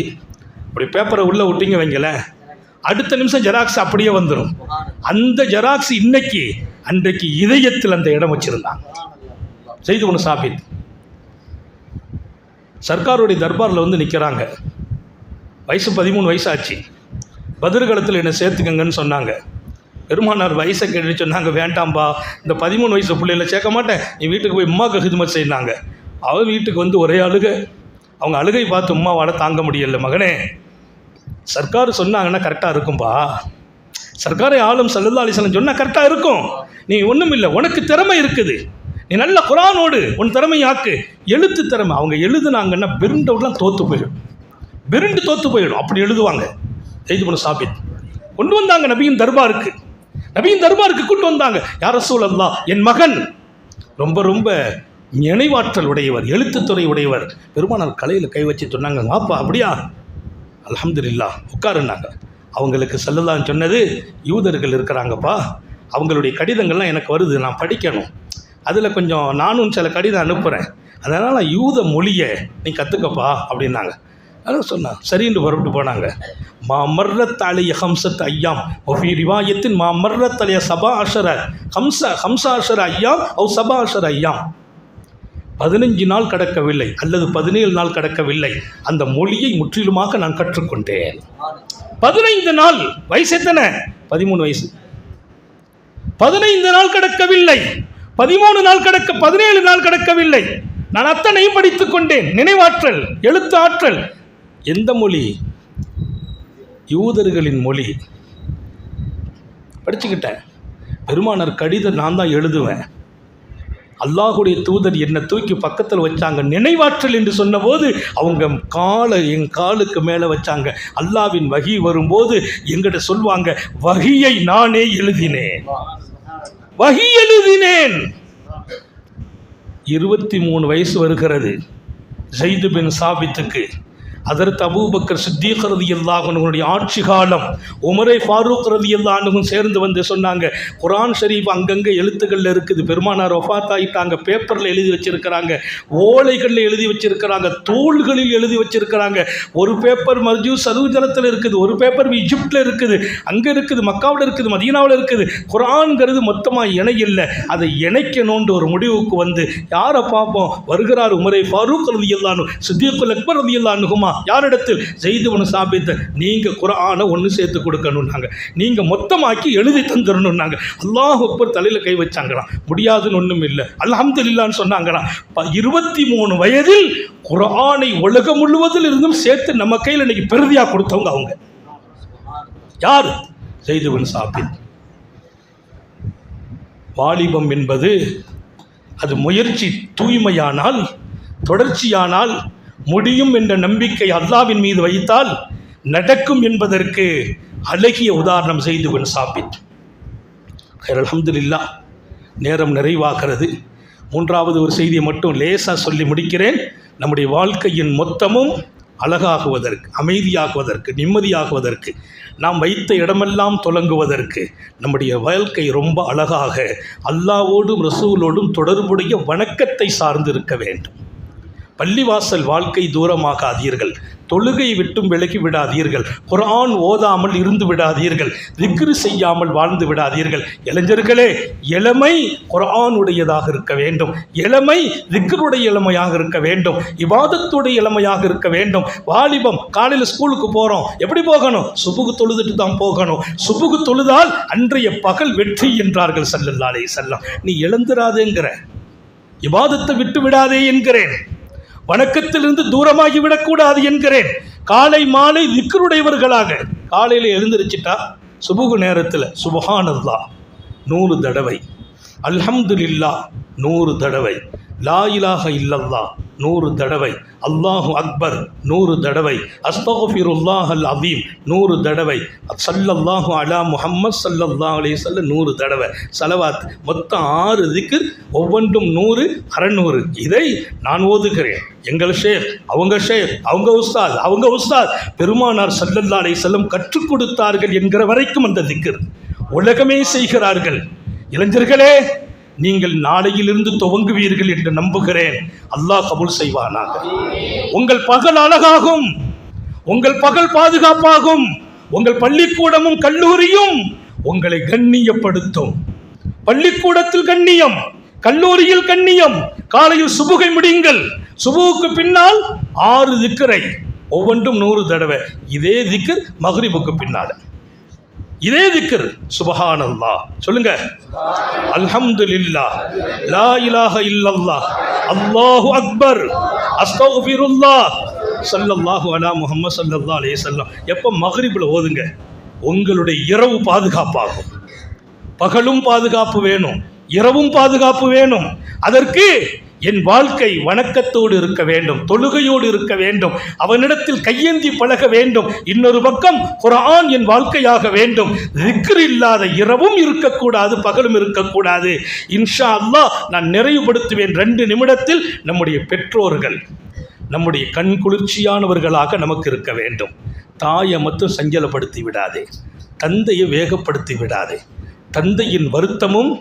அப்படி பேப்பரை உள்ளே விட்டீங்க வைங்களேன், அடுத்த நிமிஷம் ஜெராக்ஸ் அப்படியே வந்துடும். அந்த ஜெராக்ஸ் அன்றைக்கு இதயத்தில் அந்த இடம் வச்சுருந்தாங்க. ஸைத் இப்னு சாபித் சர்க்காருடைய தர்பாரில் வந்து நிற்கிறாங்க. வயசு 13 வயசாச்சு. பத்ருகாலத்தில் என்னை சேர்த்துக்கங்கன்னு சொன்னாங்க. பெருமானார் வயசை கேட்டு சொன்னாங்க, வேண்டாம்பா, இந்த 13 வயசு பிள்ளைகளை சேர்க்க மாட்டேன், நீ வீட்டுக்கு போய் உம்மாவுக்கு ஹிதுமத் செய்யினாங்க. அவன் வீட்டுக்கு வந்து ஒரே அழுகை. அவங்க அழுகை பார்த்து உம்மாவால் தாங்க முடியல. மகனே, சர்க்கார் சொன்னாங்கன்னா கரெக்டாக இருக்கும்பா, சர்க்காரே ஆலம் ஸல்லல்லாஹு அலைஹி வஸல்லம் சொன்னால் கரெக்டாக இருக்கும். நீ ஒன்றும் இல்லை, உனக்கு திறமை இருக்குது, நீ நல்ல குர்ஆனோடு உன் திறமையாக்கு. எழுத்து திறமை, அவங்க எழுதுனாங்கன்னா பெருண்டவுலாம் தோற்று போயிடும், பெருண்டு தோற்று போயிடும், அப்படி எழுதுவாங்க. ஸைத் இப்னு சாபித் கொண்டு வந்தாங்க நபியின் தர்பாருக்கு கூட்டு வந்தாங்க. யா ரசூலல்லாஹ், என் மகன் ரொம்ப ரொம்ப நினைவாற்றல் உடையவர், எழுத்துத்துறை உடையவர். பெருமானார் கலையில் கை வச்சு சொன்னாங்க, வாப்பா அப்படியா, அல்ஹம்துலில்லாஹ் உட்காருன்னாங்க. அவங்களுக்கு ஸல்லல்லாஹு சொன்னது, யூதர்கள் இருக்கிறாங்கப்பா, அவங்களுடைய கடிதங்கள்லாம் எனக்கு வருது, நான் படிக்கணும், அதில் கொஞ்சம் நானும் சில கடிதம் அனுப்புகிறேன், அதனால் யூத மொழியை நீ கற்றுக்கப்பா அப்படின்னாங்க. அதான் சொன்னான், சரின்னு புறப்பட்டு போனாங்க. மா மர்ரத் அலைய ஹம்சத் ஐயாம் ஒஃபி ரிவாயத்தின் மா மர்ரத் அலைய சபா அஷர ஹம்சா அஷர ஐயாம் அவ் சபா அஷர ஐயாம். 15 நாள் கடக்கவில்லை அல்லது 17 நாள் கடக்கவில்லை, அந்த மொழியை முற்றிலுமாக நான் கற்றுக்கொண்டேன். 15 நாள், வயசு எத்தனை? 13 வயசு. 15 நாள் கடக்கவில்லை, 13 நாள் கடக்க 17 நாள் கடக்கவில்லை, நான் அத்தனையும் படித்துக் கொண்டேன். நினைவாற்றல், எழுத்து ஆற்றல். எந்த மொழி? யூதர்களின் மொழி படிச்சுக்கிட்டேன். பெருமானார் கடிதம் நான் தான் எழுதுவேன். அல்லாஹுடைய தூதர் என்னை தூக்கி பக்கத்தில் வச்சாங்க. நினைவாற்றல் என்று சொன்னபோது அவங்க என் காலுக்கு மேலே வச்சாங்க. அல்லாவின் வகி வரும்போது எங்கிட்ட சொல்வாங்க, வகியை நானே எழுதினேன், வகி எழுதினேன். 23 வயசு வருகிறது ஸைத் பின் சாபித்துக்கு. ஹதரத் அபூபக்கர் சித்தீக் ரலியல்லாஹு அன்ஹுடைய ஆட்சி காலம், உமரே ஃபாரூக் ரலியல்லாஹு அன்ஹு சேர்ந்து வந்து சொன்னாங்க, குர்ஆன் ஷரீஃப் அங்கங்கே எழுத்துக்களில் இருக்குது, பெருமானார் வஃபாத் ஆகிட்டாங்க, பேப்பரில் எழுதி வச்சிருக்கிறாங்க, ஓலைகளில் எழுதி வச்சிருக்கிறாங்க, தோள்களில் எழுதி வச்சிருக்கிறாங்க. ஒரு பேப்பர் மர்ஜூஸ் சதுஜலத்தில் இருக்குது, ஒரு பேப்பர் ஈஜிப்டில் இருக்குது, அங்கே இருக்குது, மக்காவில் இருக்குது, மதீனாவில் இருக்குது. குர்ஆன்கிறது மொத்தமாக இணையில்லை, அதை இணைக்கணுன்ற ஒரு முடிவுக்கு வந்து யாரை பார்ப்போம்? வருகிறார் உமரே ஃபாரூக் ரலியல்லாஹு அன்ஹு, சித்தீக்குல் அக்பர் ரலியல்லாஹு அன்ஹுமா. யாரிடத்தில்? ஸைத் இப்னு சாபித். நீங்கள் குர்ஆனை ஒன்று சேர்த்து கொடுக்கணுன்னாங்க, நீங்கள் மொத்தமாக்கி எழுதி தந்துடணுன்னாங்க. அல்லாஹ் அக்பர், தலையில் கை வச்சாங்களாம். முடியாதுன்னு ஒன்றும் இல்லை, அல்ஹம்துலில்லாஹ்னு சொன்னாங்களாம். 23 வயதில் குர்ஆனை உலகம் முழுவதில் இருந்தும் சேர்த்து நம்ம கையில் இன்னைக்கு பெருதியாக கொடுத்தவங்க அவங்க. யார்? ஸைத் இப்னு சாபித். வாலிபம் என்பது அது முயற்சி தூய்மையானால், தொடர்ச்சியானால், முடியும் என்ற நம்பிக்கை அல்லாவின் மீது வைத்தால் நடக்கும் என்பதற்கு அழகிய உதாரணம் ஸைத் பின் சாபித். அல்ஹம்துலில்லாஹ், நேரம் நிறைவாகிறது. 3வது ஒரு செய்தியை மட்டும் லேசாக சொல்லி முடிக்கிறேன். நம்முடைய வாழ்க்கையின் மொத்தமும் அழகாகுவதற்கு, அமைதியாகுவதற்கு, நிம்மதியாகுவதற்கு, நாம் வைத்த இடமெல்லாம் தொடங்குவதற்கு, நம்முடைய வாழ்க்கை ரொம்ப அழகாக அல்லாவோடும் ரசூலோடும் தொடர்புடைய வணக்கத்தை சார்ந்திருக்க வேண்டும். பள்ளிவாசல் வாழ்க்கை தூரமாகாதீர்கள், தொழுகை விட்டும் விலகி விடாதீர்கள், குர்ஆன் ஓதாமல் இருந்து விடாதீர்கள், திக்ரு செய்யாமல் வாழ்ந்து விடாதீர்கள். இளைஞர்களே, இளமை குர்ஆனுடையதாக இருக்க வேண்டும், இளமை திக்ருடைய இளமையாக இருக்க வேண்டும், இபாதத்துடைய இளமையாக இருக்க வேண்டும். வாலிபம், காலையில் ஸ்கூலுக்கு போகிறோம், எப்படி போகணும்? சுபுகு தொழுதுட்டு தான் போகணும். சுபுகு தொழுதால் அன்றைய பகல் வெற்றி என்றார்கள் ஸல்லல்லாஹு அலைஹி வஸல்லம். நீ இழந்துராதேங்கிற, இபாதத்தை விட்டு விடாதே என்கிறேன், வணக்கத்திலிருந்து தூரமாகி விடக்கூடாது என்கிறேன். காலை மாலை திக்ருடையவர்களாக காலையில் எழுந்திருச்சிட்டா சுபுகு நேரத்தில் சுப்ஹானல்லாஹ் 100 தடவை, அல்ஹம்துலில்லாஹ் 100 தடவை, லா இலாஹ இல்லல்லாஹ் 100 தடவை, அல்லாஹு அக்பர் 100 தடவை, அஸ்தக்ஃபிருல்லாஹல் அஸீம் 100 தடவை, ஸல்லல்லாஹு அலா முஹம்மத் ஸல்லல்லாஹு அலைஹி வஸல்லம் 100 தடவை, ஸலவாத். மொத்தம் 6 திக்ர், ஒவ்வொன்றும் 100, 600. இதை நான் ஓதுகிறேன். எங்கள் ஷேக், அவங்க உஸ்தாத் பெருமானார் ஸல்லல்லாஹு அலைஹி வஸல்லம் கற்றுக் கொடுத்தார்கள் என்கிற வரைக்கும் அந்த திக்ர் உலகமே செய்கிறார்கள். இளைஞர்களே, நீங்கள் நாளையிலிருந்து துவங்குவீர்கள் என்று நம்புகிறேன். அல்லாஹ் கபூல் செய்வானாக. உங்கள் பகல் அழகாகும், உங்கள் பகல் பாதுகாப்பாகும், உங்கள் பள்ளிக்கூடமும் கல்லூரியும் உங்களை கண்ணியப்படுத்தும். பள்ளிக்கூடத்தில் கண்ணியம், கல்லூரியில் கண்ணியம். காலையில் சுபுகை முடியுங்கள், சுபுவுக்கு பின்னால் 6 திக்ரை, ஒவ்வொன்றும் 100 தடவை. இதே திக்ர் மக்ரிபுக்கு பின்னால், இதே திக்ர். சுப்ஹானல்லாஹ் சொல்லுங்க, அல்ஹம்துலில்லாஹ், லா இலாஹ இல்லல்லாஹ், அல்லாஹு அக்பர், அஸ்தக்ஃபிருல்லாஹ், ஸல்லல்லாஹு அலா முஹம்மத் ஸல்லல்லாஹு அலைஹி வஸல்லம். எப்போ? மக்ரிபில் ஓதுங்க. உங்களுடைய இரவு பாதுகாப்பாகும். பகலும் பாதுகாப்பு வேணும், இரவும் பாதுகாப்பு வேணும். அதற்கு என் வாழ்க்கை வணக்கத்தோடு இருக்க வேண்டும், தொழுகையோடு இருக்க வேண்டும், அவனிடத்தில் கையேந்தி பழக வேண்டும். இன்னொரு பக்கம் குர்ஆன் என் வாழ்க்கையாக வேண்டும். திக்ர் இல்லாத இரவும் இருக்கக்கூடாது, பகலும் இருக்கக்கூடாது. இன்ஷா அல்லாஹ் நான் நிறைவுபடுத்துவேன் 2 நிமிடத்தில். நம்முடைய பெற்றோர்கள் நம்முடைய கண் குளிர்ச்சியானவர்களாக நமக்கு இருக்க வேண்டும். தாயை மட்டும் சஞ்சலப்படுத்தி விடாதே, தந்தையை வேகப்படுத்தி விடாதே. தந்தையின் வருத்தமும்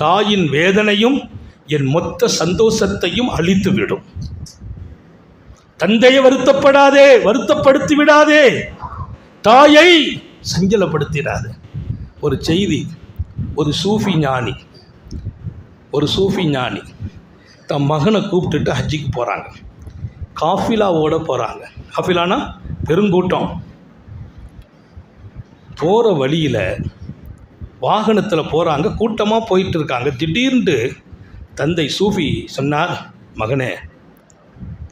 தாயின் வேதனையும் என் மொத்த சந்தோஷத்தையும் அழித்துவிடும். தந்தையை வருத்தப்படுத்தி விடாதே, தாயை சஞ்சலப்படுத்திடாதே. ஒரு செய்தி, ஒரு சூஃபி ஞானி தன் மகனை கூப்பிட்டுட்டு ஹஜ்ஜிக்கு போகிறாங்க. காஃபிலாவோட போகிறாங்க. காஃபிலானா பெருங்கூட்டம். போகிற வழியில் வாகனத்தில் போகிறாங்க, கூட்டமாக போயிட்டு இருக்காங்க. திடீர்னு தந்தை சூஃபி சொன்னார், மகனே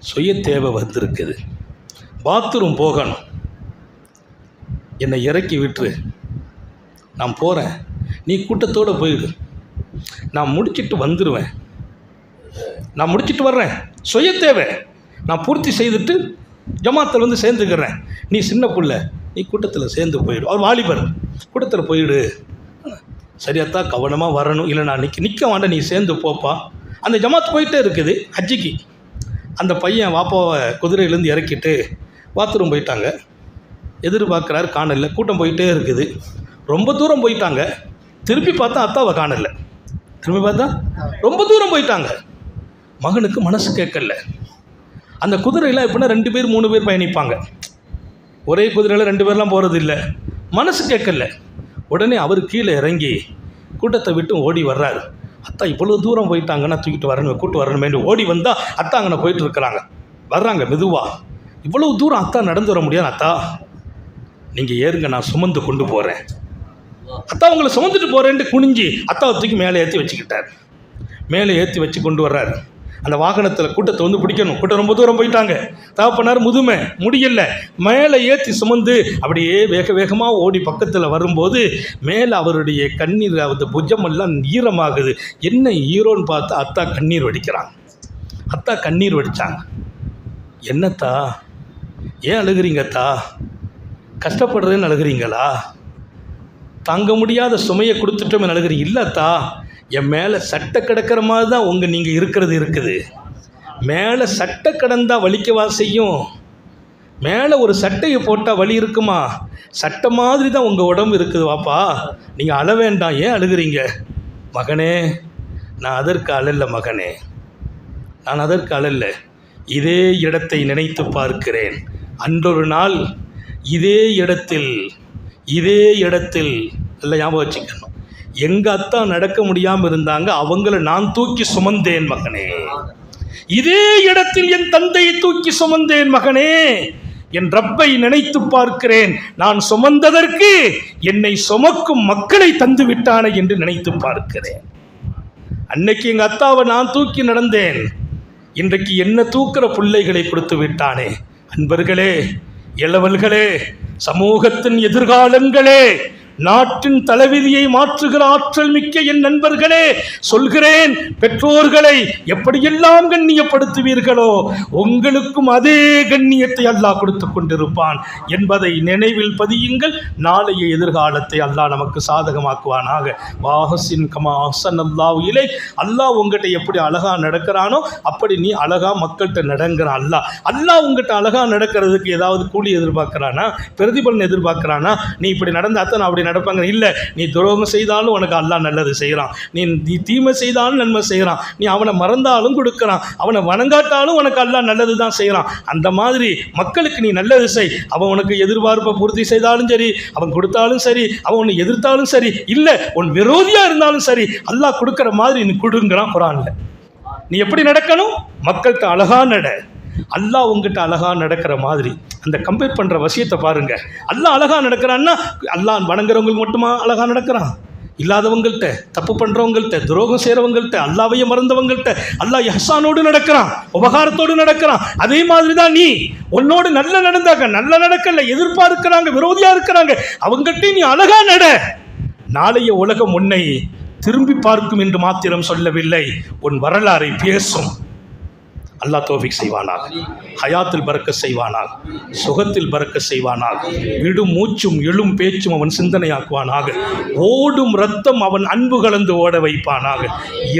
சுய தேவை வந்திருக்குது, பாத்ரூம் போகணும், என்னை இறக்கி விட்டுரு, நான் போகிறேன், நீ கூட்டத்தோடு போயிடு, நான் முடிச்சுட்டு வந்துடுவேன், நான் முடிச்சுட்டு வர்றேன், சுய தேவை நான் பூர்த்தி செய்துட்டு ஜமாத்தில் வந்து சேர்ந்துக்கிறேன், நீ சின்ன பிள்ளை, நீ கூட்டத்தில் சேர்ந்து போயிடு. அவர் வாலிபர், கூட்டத்தில் போயிடு. சரியாத்தான், கவனமாக வரணும், இல்லை நான் நிற்க வேண்டாம், நீ சேர்ந்து போப்பா. அந்த ஜமாத் போயிட்டே இருக்குது ஹஜ்ஜிக்கு. அந்த பையன் வாப்பாவை குதிரையிலேருந்து இறக்கிட்டு பாத்ரூம் போயிட்டாங்க. எதிர்பார்க்குறாரு, காணல. கூட்டம் போயிட்டே இருக்குது. ரொம்ப தூரம் போயிட்டாங்க. திருப்பி பார்த்தா அத்தாவை காணல. திரும்பி பார்த்தா ரொம்ப தூரம் போயிட்டாங்க. மகனுக்கு மனசு கேட்கல. அந்த குதிரையில் எப்படின்னா 2 பேர் 3 பேர் பயணிப்பாங்க. ஒரே குதிரையில் 2 பேர்லாம் போகிறது இல்லை. மனசு கேட்கல. உடனே அவர் கீழே இறங்கி கூட்டத்தை விட்டு ஓடி வர்றாரு. அத்தா இவ்வளோ தூரம் போயிட்டாங்கன்னா தூக்கிட்டு வரணும், கூட்டு வரணுமே ஓடி வந்தால் அத்தா அங்கே போயிட்டு இருக்கிறாங்க. வர்றாங்க மெதுவாக. இவ்வளோ தூரம் அத்தா நடந்து வர முடியாது. அத்தா நீங்கள் ஏறுங்க, நான் சுமந்து கொண்டு போகிறேன். அத்தா உங்களை சுமந்துட்டு போகிறேன்ட்டு குனிஞ்சி அத்தாவை தூக்கி மேலே ஏற்றி வச்சுக்கிட்டார். மேலே ஏற்றி வச்சு கொண்டு வர்றாரு. அந்த வாகனத்தில் கூட்டத்தை வந்து பிடிக்கணும். கூட்டம் ரொம்ப தூரம் போயிட்டாங்க. தகப்பனார் முதுமை முடியல. மேலே ஏற்றி சுமந்து அப்படியே வேக வேகமாக ஓடி பக்கத்தில் வரும்போது மேலே அவருடைய கண்ணீர், அந்த புஜமெல்லாம் ஈரமாகுது. என்ன ஈரோன்னு பார்த்தா அத்தா கண்ணீர் வடிக்கிறாங்க. அத்தா கண்ணீர் வடித்தாங்க. என்னத்தா ஏன் அழுகிறீங்கத்தா? கஷ்டப்படுறதுன்னு அழுகிறீங்களா? தாங்க முடியாத சுமையை கொடுத்துட்டோமே அழுகிறீங்க? இல்லத்தா, என் மேலே சட்டை கிடக்கிற மாதிரி தான் நீங்கள் இருக்கிறது இருக்குது. மேலே சட்டை கிடந்தா வலிக்கவா செய்யும்? மேலே ஒரு சட்டையை போட்டால் வலி இருக்குமா? சட்டை மாதிரி தான் உங்கள் உடம்பு இருக்குது வாப்பா, நீங்கள் அழ வேண்டாம். ஏன் அழுகிறீங்க? மகனே, நான் அதற்கு அழல மகனே, நான் அதற்கு அழல. இதே இடத்தை நினைத்து பார்க்கிறேன். அன்றொரு நாள் இதே இடத்தில் எல்லாம் ஞாபகம் வச்சுக்கணும். எங்கள் அத்தா நடக்க முடியாமல் இருந்தாங்க, அவங்கள நான் தூக்கி சுமந்தேன் மகனே. இதே இடத்தில் என் தந்தையை தூக்கி சுமந்தேன் மகனே. என் ரப்பை நினைத்து பார்க்கிறேன். நான் சுமந்ததற்கு என்னை சுமக்கும் மக்களை தந்து விட்டானே என்று நினைத்து பார்க்கிறேன். அன்னைக்கு எங்கள் அத்தாவை நான் தூக்கி நடந்தேன். இன்றைக்கு என்ன தூக்கிற பிள்ளைகளை கொடுத்து விட்டானே. அன்பர்களே, இளவல்களே, சமூகத்தின் எதிர்காலங்களே, நாட்டின் தலைவிதியை மாற்றுகிற ஆற்றல் மிக்க என் நண்பர்களே, சொல்கிறேன், பெற்றோர்களை எப்படியெல்லாம் கண்ணியப்படுத்துவீர்களோ உங்களுக்கும் அதே கண்ணியத்தை அல்லாஹ் கொடுத்து கொண்டிருப்பான் என்பதை நினைவில் பதியுங்கள். நாளைய எதிர்காலத்தை அல்லாஹ் நமக்கு சாதகமாக்குவானாக. வாஹசின் கமா ஹசன் அல்லாஹ் இலை. அல்லாஹ் உங்கள்கிட்ட எப்படி அழகா நடக்கிறானோ அப்படி நீ அழகா மக்கள்கிட்ட நடங்கிறான். அல்லாஹ் உங்கள்கிட்ட அழகா நடக்கிறதுக்கு ஏதாவது கூலி எதிர்பார்க்கிறானா, பிரதிபலன் எதிர்பார்க்கிறானா? நீ இப்படி நடந்தாத்தான் நான் அப்படி நடப்பாங்க இல்லை. நீ துரோகம் செய்தாலும் உனக்கு அல்லாஹ் நல்லது செய்கிறான். நீ தீமை செய்தாலும் நன்மை செய்கிறான். நீ அவனை மறந்தாலும் கொடுக்குறான். அவனை வணங்காட்டாலும் உனக்கு அல்லாஹ் நல்லது தான் செய்கிறான். அந்த மாதிரி மக்களுக்கு நீ நல்லது செய். அவன் உனக்கு எதிர்பார்ப்பை பூர்த்தி செய்தாலும் சரி, அவன் கொடுத்தாலும் சரி, அவன் உன்னை எதிர்த்தாலும் சரி, இல்லை உன் விரோதியாக இருந்தாலும் சரி, அல்லாஹ் கொடுக்குற மாதிரி நீ கொடுங்கிறான் குர்ஆன்ல. நீ எப்படி நடக்கணும்? மக்கள்கிட்ட அழகா நட. அல்லாஹ் உங்ககிட்ட அழகா நடக்கிற மாதிரி அந்த கம்பேர் பண்ணுற விஷயத்தை பாருங்க. அல்லாஹ் அழகா நடக்கிறான்னா அல்லாஹ் வணங்குறவங்களுக்கு மட்டுமா அழகா நடக்கிறான்? இல்லாதவங்கள்ட்ட, தப்பு பண்ணுறவங்கள்ட்ட, துரோகம் செய்கிறவங்கள்ட்ட, அல்லாவையே மறந்தவங்கள்ட்ட அல்லாஹ் இஹ்சானோடு நடக்கிறான், உபகாரத்தோடு நடக்கிறான். அதே மாதிரி தான் நீ உன்னோடு நல்ல நடந்தாங்க, நல்ல நடக்கல, எதிர்பார்க்கிறாங்க, விரோதியாக இருக்கிறாங்க, அவங்ககிட்ட நீ அழகா நட. நாளைய உலகம் உன்னை திரும்பி பார்க்கும் என்று மாத்திரம் சொல்லவில்லை, உன் வரலாறை பேசும். அல்லாஹ் தௌஃபீக் செய்வானாக, ஹயாத்தில் பரக்கத் செய்வானாக, சுகத்தில் பரக்கத் செய்வானாக, விடும் மூச்சும் எழும் பேச்சும் அவன் சிந்தனையாக்குவானாக, ஓடும் இரத்தம் அவன் அன்பு கலந்து ஓட வைப்பானாக,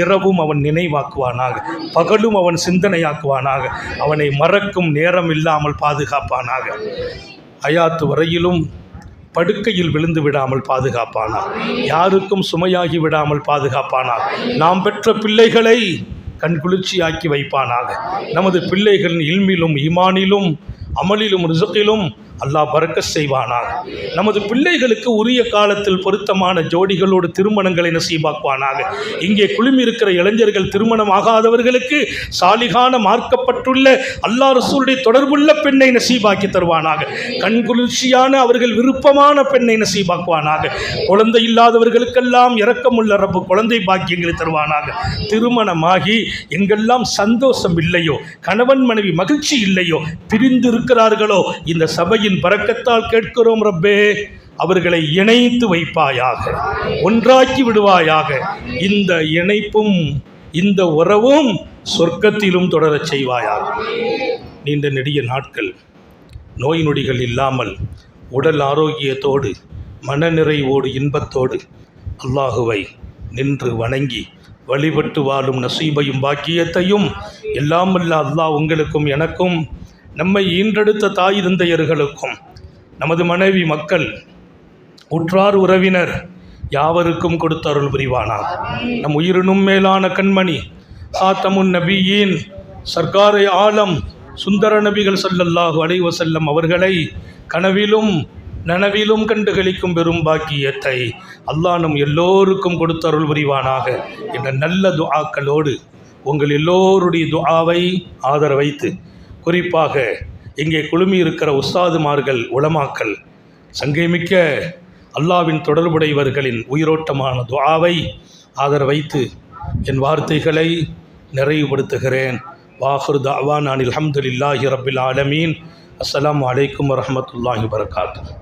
இரவும் அவன் நினைவாக்குவானாக, பகலும் அவன் சிந்தனையாக்குவானாக, அவனை மறக்கும் நேரம் இல்லாமல் பாதுகாப்பானாக, ஹயாத்து வரையிலும் படுக்கையில் விழுந்து விடாமல் பாதுகாப்பானாக, யாருக்கும் சுமையாகி விடாமல் பாதுகாப்பானாக, நாம் பெற்ற பிள்ளைகளை கண்குளிர்ச்சியாக்கி வைப்பானாக, நமது பிள்ளைகளின் இல்மிலும் ஈமானிலும் அமலிலும் ரிசுக்கிலும் அல்லாஹ் பரக்கத் செய்வானாக, நமது பிள்ளைகளுக்கு உரிய காலத்தில் பொருத்தமான ஜோடிகளோடு திருமணங்களை நசீபாக்குவானாக. இங்கே குழுமி இருக்கிற இளைஞர்கள், திருமணம் ஆகாதவர்களுக்கு சாலிகான மார்க்கப்பட்டுள்ள அல்லாஹ் ரசூலுடைய தொடர்புள்ள பெண்ணை நசீபாக்கி தருவானாக, கண்குளிர்ச்சியான அவர்கள் விருப்பமான பெண்ணை நசீபாக்குவானாக. குழந்தை இல்லாதவர்களுக்கெல்லாம் இரக்கமுள்ள ரப்பு குழந்தை பாக்கியங்களை தருவானாக. திருமணமாகி எங்கெல்லாம் சந்தோஷம் இல்லையோ, கணவன் மனைவி மகிழ்ச்சி இல்லையோ, பிரிந்து இருக்கிறார்களோ, இந்த சபையின் பரக்கத்தால் கேட்கிறோம் ரப்பே, அவர்களை இணைத்து வைப்பாயாக, ஒன்றாக்கி விடுவாயாக. இந்த இணைப்பும் இந்த உறவும் சொர்க்கத்திலும் தொடரச் செய்வாயாக. நீண்ட நெடிய நாட்கள் நோய் நொடிகள் இல்லாமல் உடல் ஆரோக்கியத்தோடு மனநிறைவோடு இன்பத்தோடு அல்லாஹுவை நின்று வணங்கி வழிபட்டு வாழும் நசீபையும் பாக்கியத்தையும் எல்லாம் வல்ல அல்லாஹ் உங்களுக்கும் எனக்கும், நம்மை ஈன்றெடுத்த தாய் தந்தையர்களுக்கும், நமது மனைவி மக்கள் உற்றார் உறவினர் யாவருக்கும் கொடுத்த அருள் புரிவானாக. நம் உயிரினும் மேலான கண்மணி ஹாத்தமுன் நபியின் சர்க்காரை ஆலம் சுந்தர நபிகள் ஸல்லல்லாஹு அலைஹி வஸல்லம் அவர்களை கனவிலும் நனவிலும் கண்டுகளிக்கும் பெரும் பாக்கியத்தை அல்லாஹ் நம் எல்லோருக்கும் கொடுத்த அருள் புரிவானாக என்ற நல்ல துஆக்களோடு உங்கள் எல்லோருடைய துஆவை ஆதரவைத்து, குறிப்பாக இங்கே குழுமி இருக்கிற உஸ்தாதுமார்கள், உலமாக்கள், சங்கைமிக்க அல்லாவின் தொடர்புடையவர்களின் உயிரோட்டமான துஆவை ஆதரவைத்து என் வார்த்தைகளை நிறைவுபடுத்துகிறேன். வாஹிரு தஅவானா அல்ஹம்துலில்லாஹி ரப்பில் ஆலமீன். அஸ்ஸலாமு அலைக்கும் வரஹ்மத்துல்லாஹி வபரகாத்துஹு.